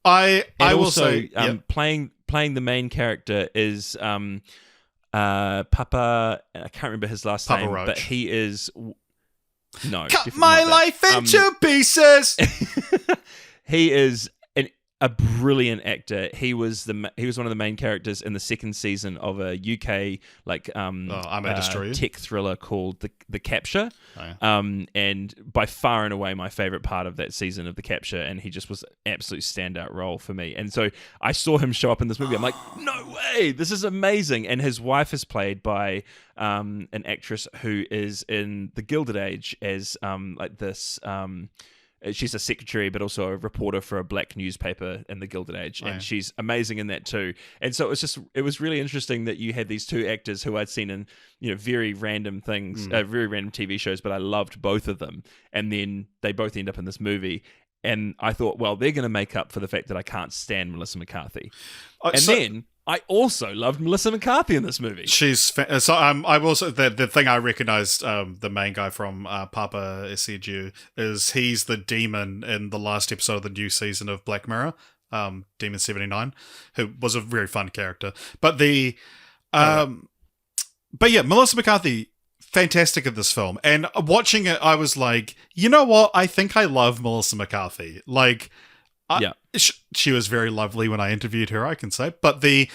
I will also say, playing the main character is Papa. I can't remember his last Papa name, Roach. but he is no. cut definitely my not that. life into pieces. He is a brilliant actor. He was one of the main characters in the second season of a UK I May Destroy You. tech thriller called The Capture. Oh, yeah. And by far and away my favorite part of that season of The Capture, and he just was an absolute standout role for me. And so I saw him show up in this movie. I'm like, no way, this is amazing. And his wife is played by an actress who is in the Gilded Age as this. She's a secretary, but also a reporter for a black newspaper in the Gilded Age, and she's amazing in that too. And so it was really interesting that you had these two actors who I'd seen in very random things, very random TV shows, but I loved both of them. And then they both end up in this movie, and I thought, well, they're going to make up for the fact that I can't stand Melissa McCarthy. Then I also loved Melissa McCarthy in this movie. She's I will say the thing I recognized the main guy from Papa Essegiu is he's the demon in the last episode of the new season of Black Mirror, Demon 79, who was a very fun character. But but yeah, Melissa McCarthy, fantastic in this film. And watching it, I was like, you know what? I think I love Melissa McCarthy. Like, she was very lovely when I interviewed her, I can say. But there's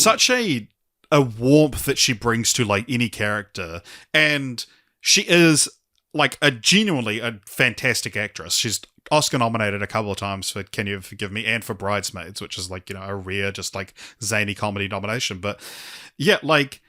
such a warmth that she brings to like any character, and she is like genuinely a fantastic actress. She's Oscar nominated a couple of times for Can You Forgive Me and for Bridesmaids, which is like a rare just like zany comedy nomination. But yeah, like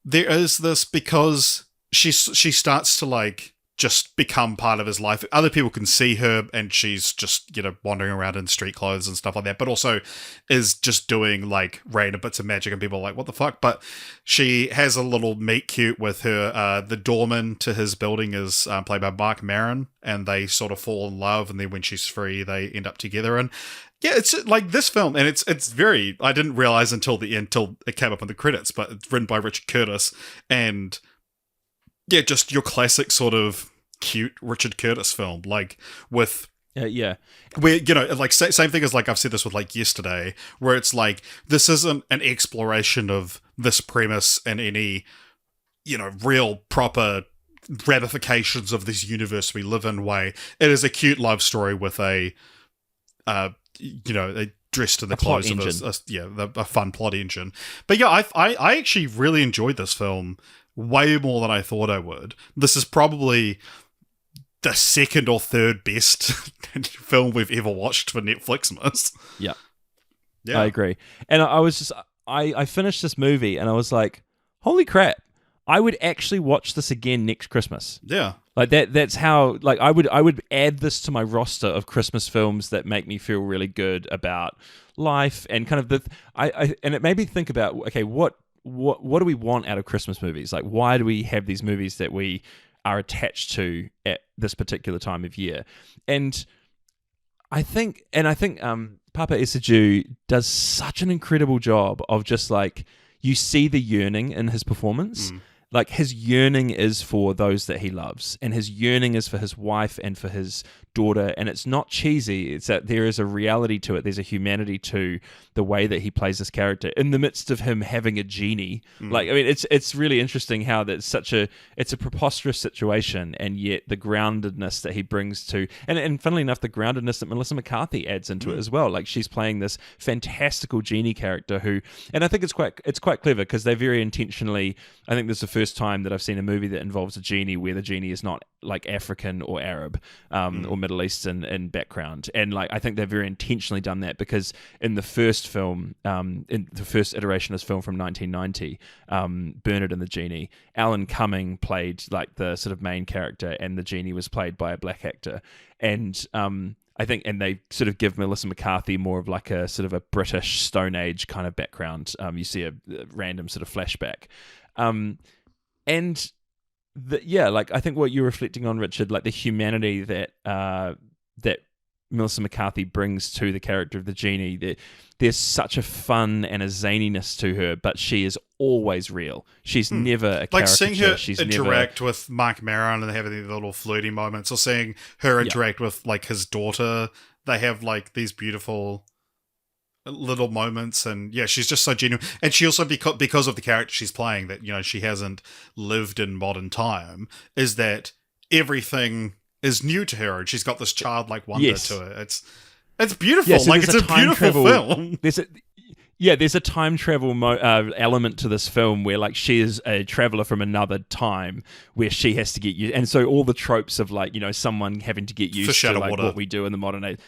there is this because she starts to like just become part of his life. Other people can see her and she's just, wandering around in street clothes and stuff like that, but also is just doing like random bits of magic and people are like, what the fuck? But she has a little meet cute with her. The doorman to his building is played by Mark Maron, and they sort of fall in love, and then when she's free, they end up together. And yeah, it's like this film, and it's very, I didn't realize until the end, till it came up in the credits, but it's written by Richard Curtis, and yeah, just your classic sort of cute Richard Curtis film, like with where like same thing as like I've said this with like Yesterday, where it's like this isn't an exploration of this premise in any real proper ramifications of this universe we live in way. It is a cute love story with a dressed in the clothes of a fun plot engine. But yeah, I actually really enjoyed this film way more than I thought I would. This is probably the second or third best film we've ever watched for Netflixmas. Yeah, I agree. And I finished this movie and I was like, holy crap, I would actually watch this again next Christmas. Yeah. Like that's how, like, I would add this to my roster of Christmas films that make me feel really good about life, and kind of and it made me think about, okay, what do we want out of Christmas movies? Like, why do we have these movies that we are attached to at this particular time of year? And I think Papa Essegiu does such an incredible job of just like, you see the yearning in his performance. Like, his yearning is for those that he loves, and his yearning is for his wife and for his daughter, and it's not cheesy. It's that there is a reality to it. There's a humanity to the way that he plays this character in the midst of him having a genie. Like, I mean, it's really interesting how that's it's a preposterous situation, and yet the groundedness that he brings to, and funnily enough, the groundedness that Melissa McCarthy adds into it as well. Like, she's playing this fantastical genie character who, and I think it's quite clever because they very intentionally, I think this is the first time that I've seen a movie that involves a genie where the genie is not like African or Arab or Middle Eastern in background. And like, I think they've very intentionally done that because in the first film, in the first iteration of this film from 1990, Bernard and the Genie, Alan Cumming played like the sort of main character, and the genie was played by a black actor. And I think, and they sort of give Melissa McCarthy more of like a sort of a British Stone Age kind of background. You see a random sort of flashback. And like I think what you're reflecting on, Richard, like the humanity that that Melissa McCarthy brings to the character of the genie. There's such a fun and a zaniness to her, but she is always real. She's never a caricature. Like seeing her She's interact with Mark Maron and having these little flirty moments, or seeing her interact with like his daughter. They have like these beautiful little moments, and she's just so genuine. And she also, because of the character she's playing, that she hasn't lived in modern time, is that everything is new to her, and she's got this childlike wonder to her. It's beautiful. Yeah, so like it's a beautiful film. There's a time travel element to this film where like she is a traveler from another time where she has to get used, and so all the tropes of like someone having to get used to like what we do in the modern age.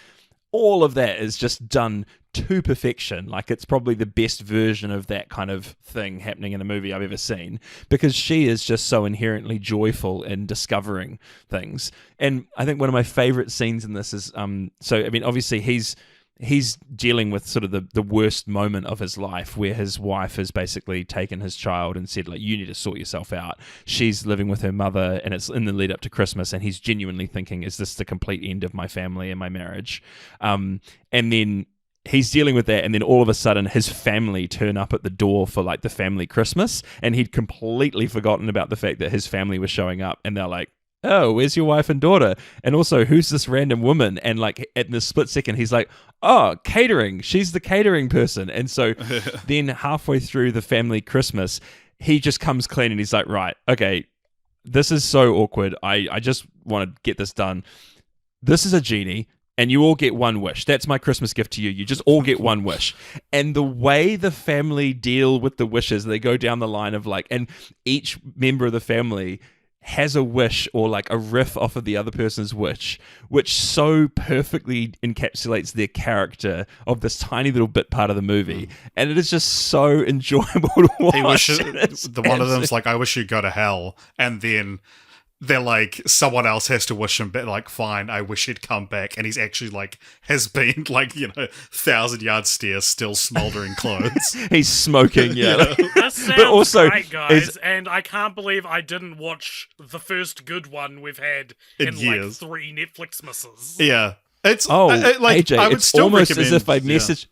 All of that is just done to perfection. Like it's probably the best version of that kind of thing happening in a movie I've ever seen, because she is just so inherently joyful in discovering things. And I think one of my favorite scenes in this is obviously he's dealing with sort of the worst moment of his life, where his wife has basically taken his child and said, like, you need to sort yourself out. She's living with her mother, and it's in the lead up to Christmas, and he's genuinely thinking, is this the complete end of my family and my marriage? And then he's dealing with that, and then all of a sudden his family turn up at the door for like the family Christmas, and he'd completely forgotten about the fact that his family was showing up, and they're like, oh, where's your wife and daughter? And also, who's this random woman? And like at the split second, he's like, oh, catering. She's the catering person. And so then halfway through the family Christmas, he just comes clean and he's like, right, okay, this is so awkward. I just want to get this done. This is a genie, and you all get one wish. That's my Christmas gift to you. You just all get one wish. And the way the family deal with the wishes, they go down the line of like, and each member of the family has a wish or like a riff off of the other person's wish, which so perfectly encapsulates their character of this tiny little bit part of the movie. And it is just so enjoyable to watch. He wishes, one of them's like, I wish you'd go to hell. And then they're like, someone else has to wish him, but like, fine, I wish he'd come back. And he's actually like, has been like, 1,000-yard stare, still smoldering clothes. He's smoking, yeah. This sounds but also, great, guys, and I can't believe I didn't watch the first good one we've had in years. Like 3 Netflixmases. Yeah. It's like, AJ, I would it's still almost recommend, as if I messaged.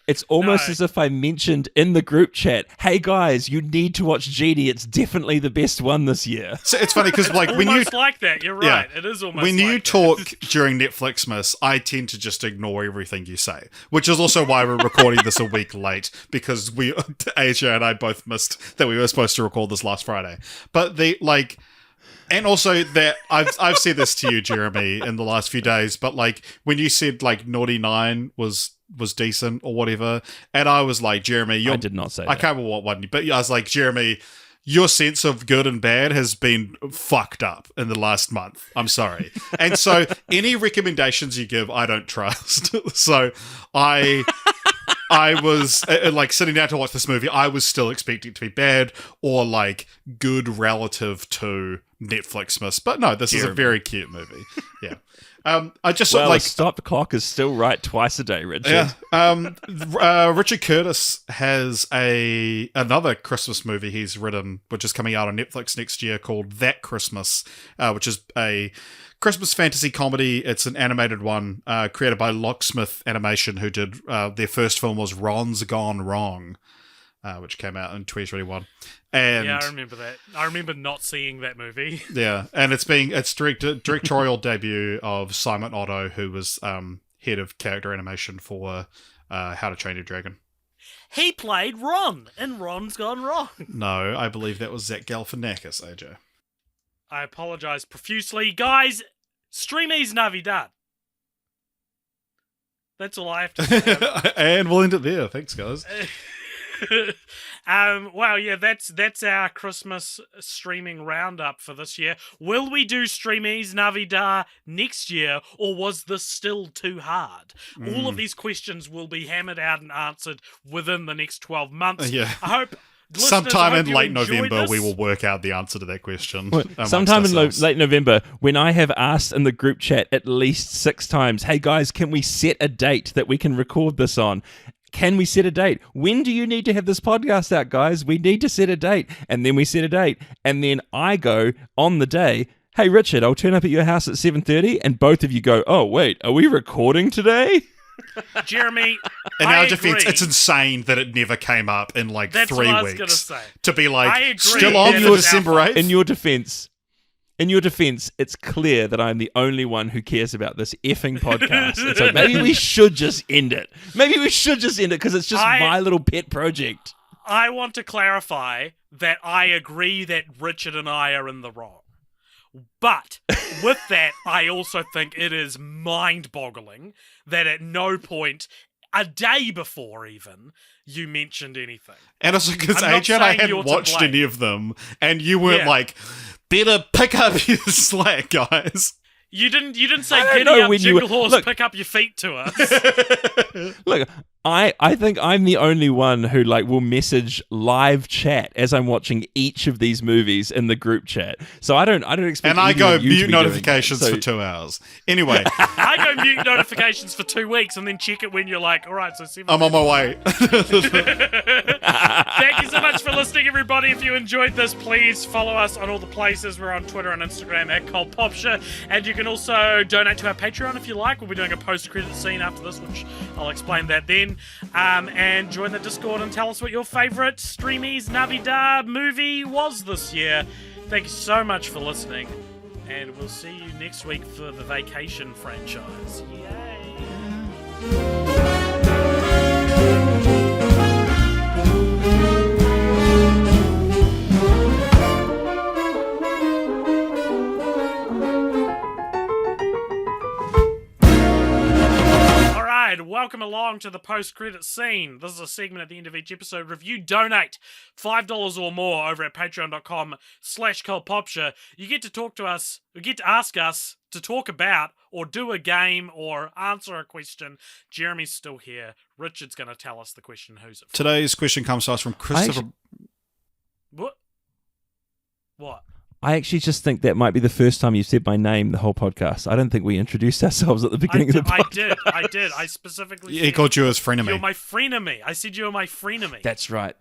It's almost as if I mentioned in the group chat, hey guys, you need to watch Genie. It's definitely the best one this year. So it's funny because like when you like that, you're right. It is almost when like you that. talk during Netflixmas, I tend to just ignore everything you say, which is also why we're recording this a week late, because Asia and I both missed that we were supposed to record this last Friday. But and also that I've said this to you, Jeremy, in the last few days, but like when you said like Naughty 9 was decent or whatever, and I was like, Jeremy, I did not say I that. can't remember what one, but I was like, Jeremy, your sense of good and bad has been fucked up in the last month. I'm sorry. And so any recommendations you give, I don't trust. So I was like sitting down to watch this movie, I was still expecting it to be bad or like good relative to Netflixmas, but no, this is a very cute movie. Yeah. I just a stop clock is still right twice a day, Richard. Yeah. Richard Curtis has another Christmas movie he's written, which is coming out on Netflix next year, called That Christmas, which is a Christmas fantasy comedy. It's an animated one created by Locksmith Animation, who did their first film was Ron's Gone Wrong, which came out in 2021. And yeah, I remember that. I remember not seeing that movie. Yeah, and it's directorial debut of Simon Otto, who was head of character animation for How to Train Your Dragon. He played Ron in Ron's Gone Wrong. No, I believe that was Zach Galifianakis, AJ. I apologize profusely. Guys, Streamiz Navidad. That's all I have to say. And we'll end it there. Thanks, guys. Well, yeah, that's our Christmas streaming roundup for this year. Will we do Streamiz Navidad next year, or was this still too hard? All of these questions will be hammered out and answered within the next 12 months. Yeah. I hope sometime in late November this. we will work out the answer to that question. Sometime in late November, when I have asked in the group chat at least 6 times, hey guys, can we set a date that we can record this on? can we set a date? When do you need to have this podcast out, guys? We need to set a date. And then we set a date. And then I go on the day, hey, Richard, I'll turn up at your house at 7:30. And both of you go, oh, wait, are we recording today? Jeremy, in I our defense, agree. it's insane that it never came up in like That's 3 what I was weeks. gonna say. To be I like, agree. still on That for is December our 8th? In your defense, it's clear that I'm the only one who cares about this effing podcast. And so maybe we should just end it. Maybe we should just end it because it's just my little pet project. I want to clarify that I agree that Richard and I are in the wrong. But with that, I also think it is mind-boggling that at no point, a day before even, you mentioned anything. And also because I'm not AJ and I saying hadn't you're to watched blame. any of them, and you weren't Yeah. like, better pick up your slack, guys. You didn't say I don't giddy know up, when you jingle were- horse, look. pick up your feet to us. Look, I think I'm the only one who like will message live chat as I'm watching each of these movies in the group chat. So I don't expect. And I either go of you to mute be doing notifications that. So- for 2 hours. Anyway, I go mute notifications for 2 weeks and then check it when you're like, all right, so 7 I'm on my way. Thank you so much for listening, everybody. If you enjoyed this, please follow us on all the places. We're on Twitter and Instagram at Popture. And you can also donate to our Patreon if you like. We'll be doing a post-credit scene after this, which I'll explain that then. And join the Discord and tell us what your favourite Streamiz Navidad movie was this year. Thank you so much for listening. And we'll see you next week for the Vacation franchise. Yay! Welcome along to the post-credit scene. This is a segment at the end of each episode. Review, donate $5 or more over at patreon.com/cultpopture. You get to talk to us, you get to ask us to talk about or do a game or answer a question. Jeremy's still here. Richard's going to tell us the question. Who's it from? Today's question comes to us from Christopher. What? I actually just think that might be the first time you've said my name the whole podcast. I don't think we introduced ourselves at the beginning of the podcast. I did. I specifically He said, called you his frenemy. you're my frenemy. I said you were my frenemy. That's right.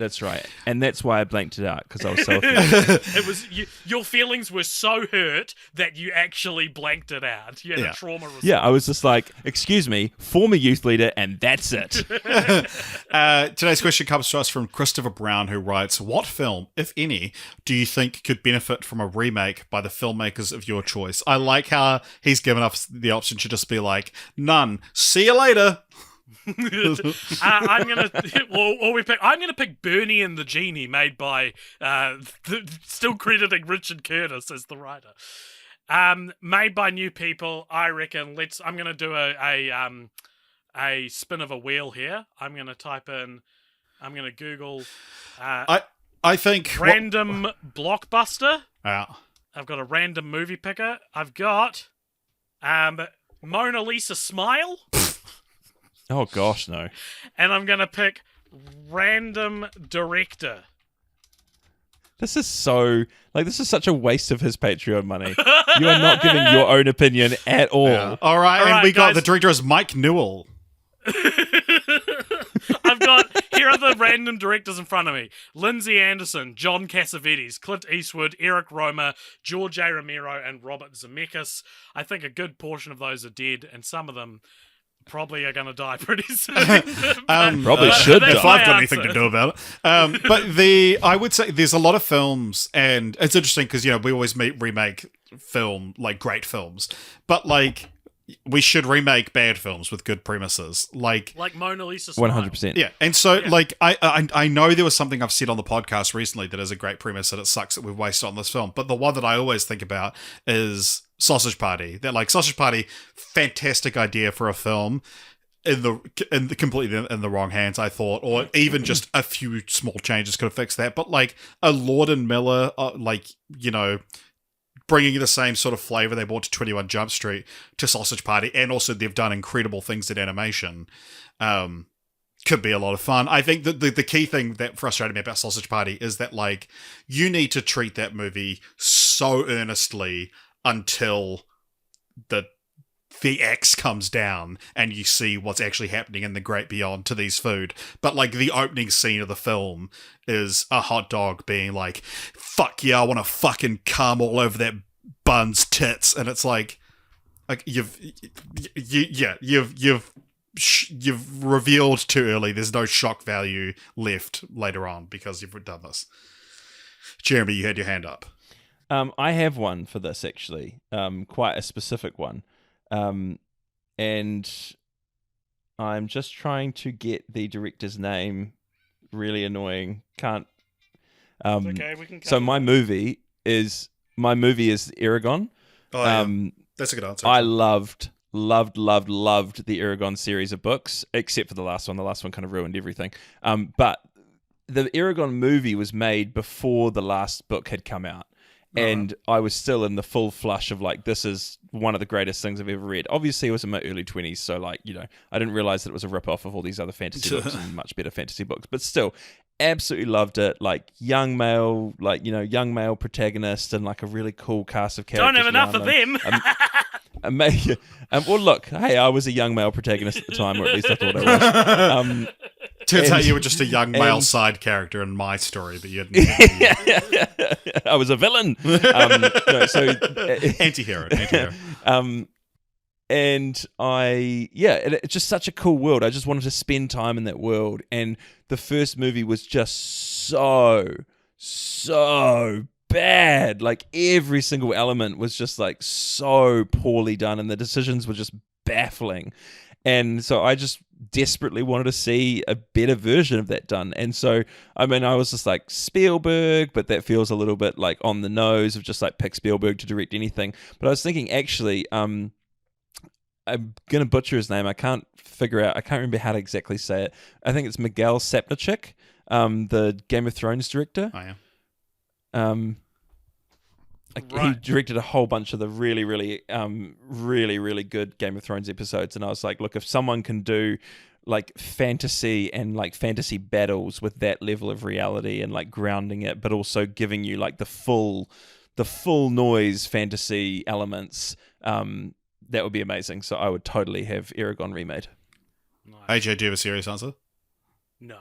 And that's why I blanked it out, because I was so offended. It was your feelings were so hurt that you actually blanked it out. You had Yeah. a trauma response. Yeah, I was just like, excuse me, former youth leader, and that's it. Today's question comes to us from Christopher Brown, who writes, what film, if any, do you think could benefit from a remake by the filmmakers of your choice? I like how he's given us the option to just be like, none. See you later. I'm gonna I'm gonna pick Bernie and the Genie, made by still crediting Richard Curtis as the writer. Made by new people. I reckon. I'm gonna do a spin of a wheel here. I'm gonna Google. I think random blockbuster. Yeah. I've got a random movie picker. I've got Mona Lisa Smile. Oh, gosh, no. And I'm going to pick random director. This is such a waste of his Patreon money. You are not giving your own opinion at all. Yeah. All right, and we got the director is Mike Newell. Here are the random directors in front of me. Lindsay Anderson, John Cassavetes, Clint Eastwood, Eric Roma, George A. Romero, and Robert Zemeckis. I think a good portion of those are dead, and some of them probably are going to die pretty soon. Probably should die. If I've got anything to do about it. But I would say there's a lot of films, and it's interesting because, we always remake film, like great films, but like we should remake bad films with good premises, like Mona Lisa Smile. 100%. Yeah, and so like I know there was something I've said on the podcast recently that is a great premise, and it sucks that we've wasted on this film. But the one that I always think about is Sausage Party. That like Sausage Party, fantastic idea for a film, completely in the wrong hands, I thought, or even just a few small changes could have fixed that. But like a Lord and Miller, bringing the same sort of flavor they brought to 21 Jump Street to Sausage Party, and also they've done incredible things in animation, could be a lot of fun. I think that the key thing that frustrated me about Sausage Party is that like you need to treat that movie so earnestly until the the axe comes down and you see what's actually happening in the great beyond to these food. But like the opening scene of the film is a hot dog being like, fuck yeah, I want to fucking cum all over that bun's tits. And it's like you've revealed too early. There's no shock value left later on because you've done this. Jeremy, you had your hand up. I have one for this, actually. Quite a specific one. And I'm just trying to get the director's name. Really annoying. Can't. It's okay, we can so my movie is Eragon. Oh, yeah. That's a good answer. I loved the Eragon series of books, except for the last one. The last one kind of ruined everything. But the Eragon movie was made before the last book had come out. And I was still in the full flush of like, this is one of the greatest things I've ever read. Obviously, I was in my early 20s, so like, you know, I didn't realize that it was a rip-off of all these other fantasy books and much better fantasy books. But still, absolutely loved it. Like, young male protagonist and like a really cool cast of characters. Don't have enough of them. Well, look, hey, I was a young male protagonist at the time, or at least I thought I was. Turns out you were just a young male side character in my story, but you hadn't. I was a villain. Anti-hero. And it's just such a cool world. I just wanted to spend time in that world. And the first movie was just so bad. Like every single element was just like so poorly done, and the decisions were just baffling. And so I just desperately wanted to see a better version of that done. And so, I mean, I was just like, Spielberg, but that feels a little bit like on the nose of just like pick Spielberg to direct anything. But I was thinking, actually, I'm going to butcher his name. I can't remember how to exactly say it. I think it's Miguel Sapochnik, the Game of Thrones director. Oh, yeah. He directed a whole bunch of the really, really good Game of Thrones episodes, and I was like, look, if someone can do like fantasy and like fantasy battles with that level of reality and like grounding it, but also giving you like the full noise fantasy elements, that would be amazing. So I would totally have Eragon remade. Nice. AJ, do you have a serious answer? No.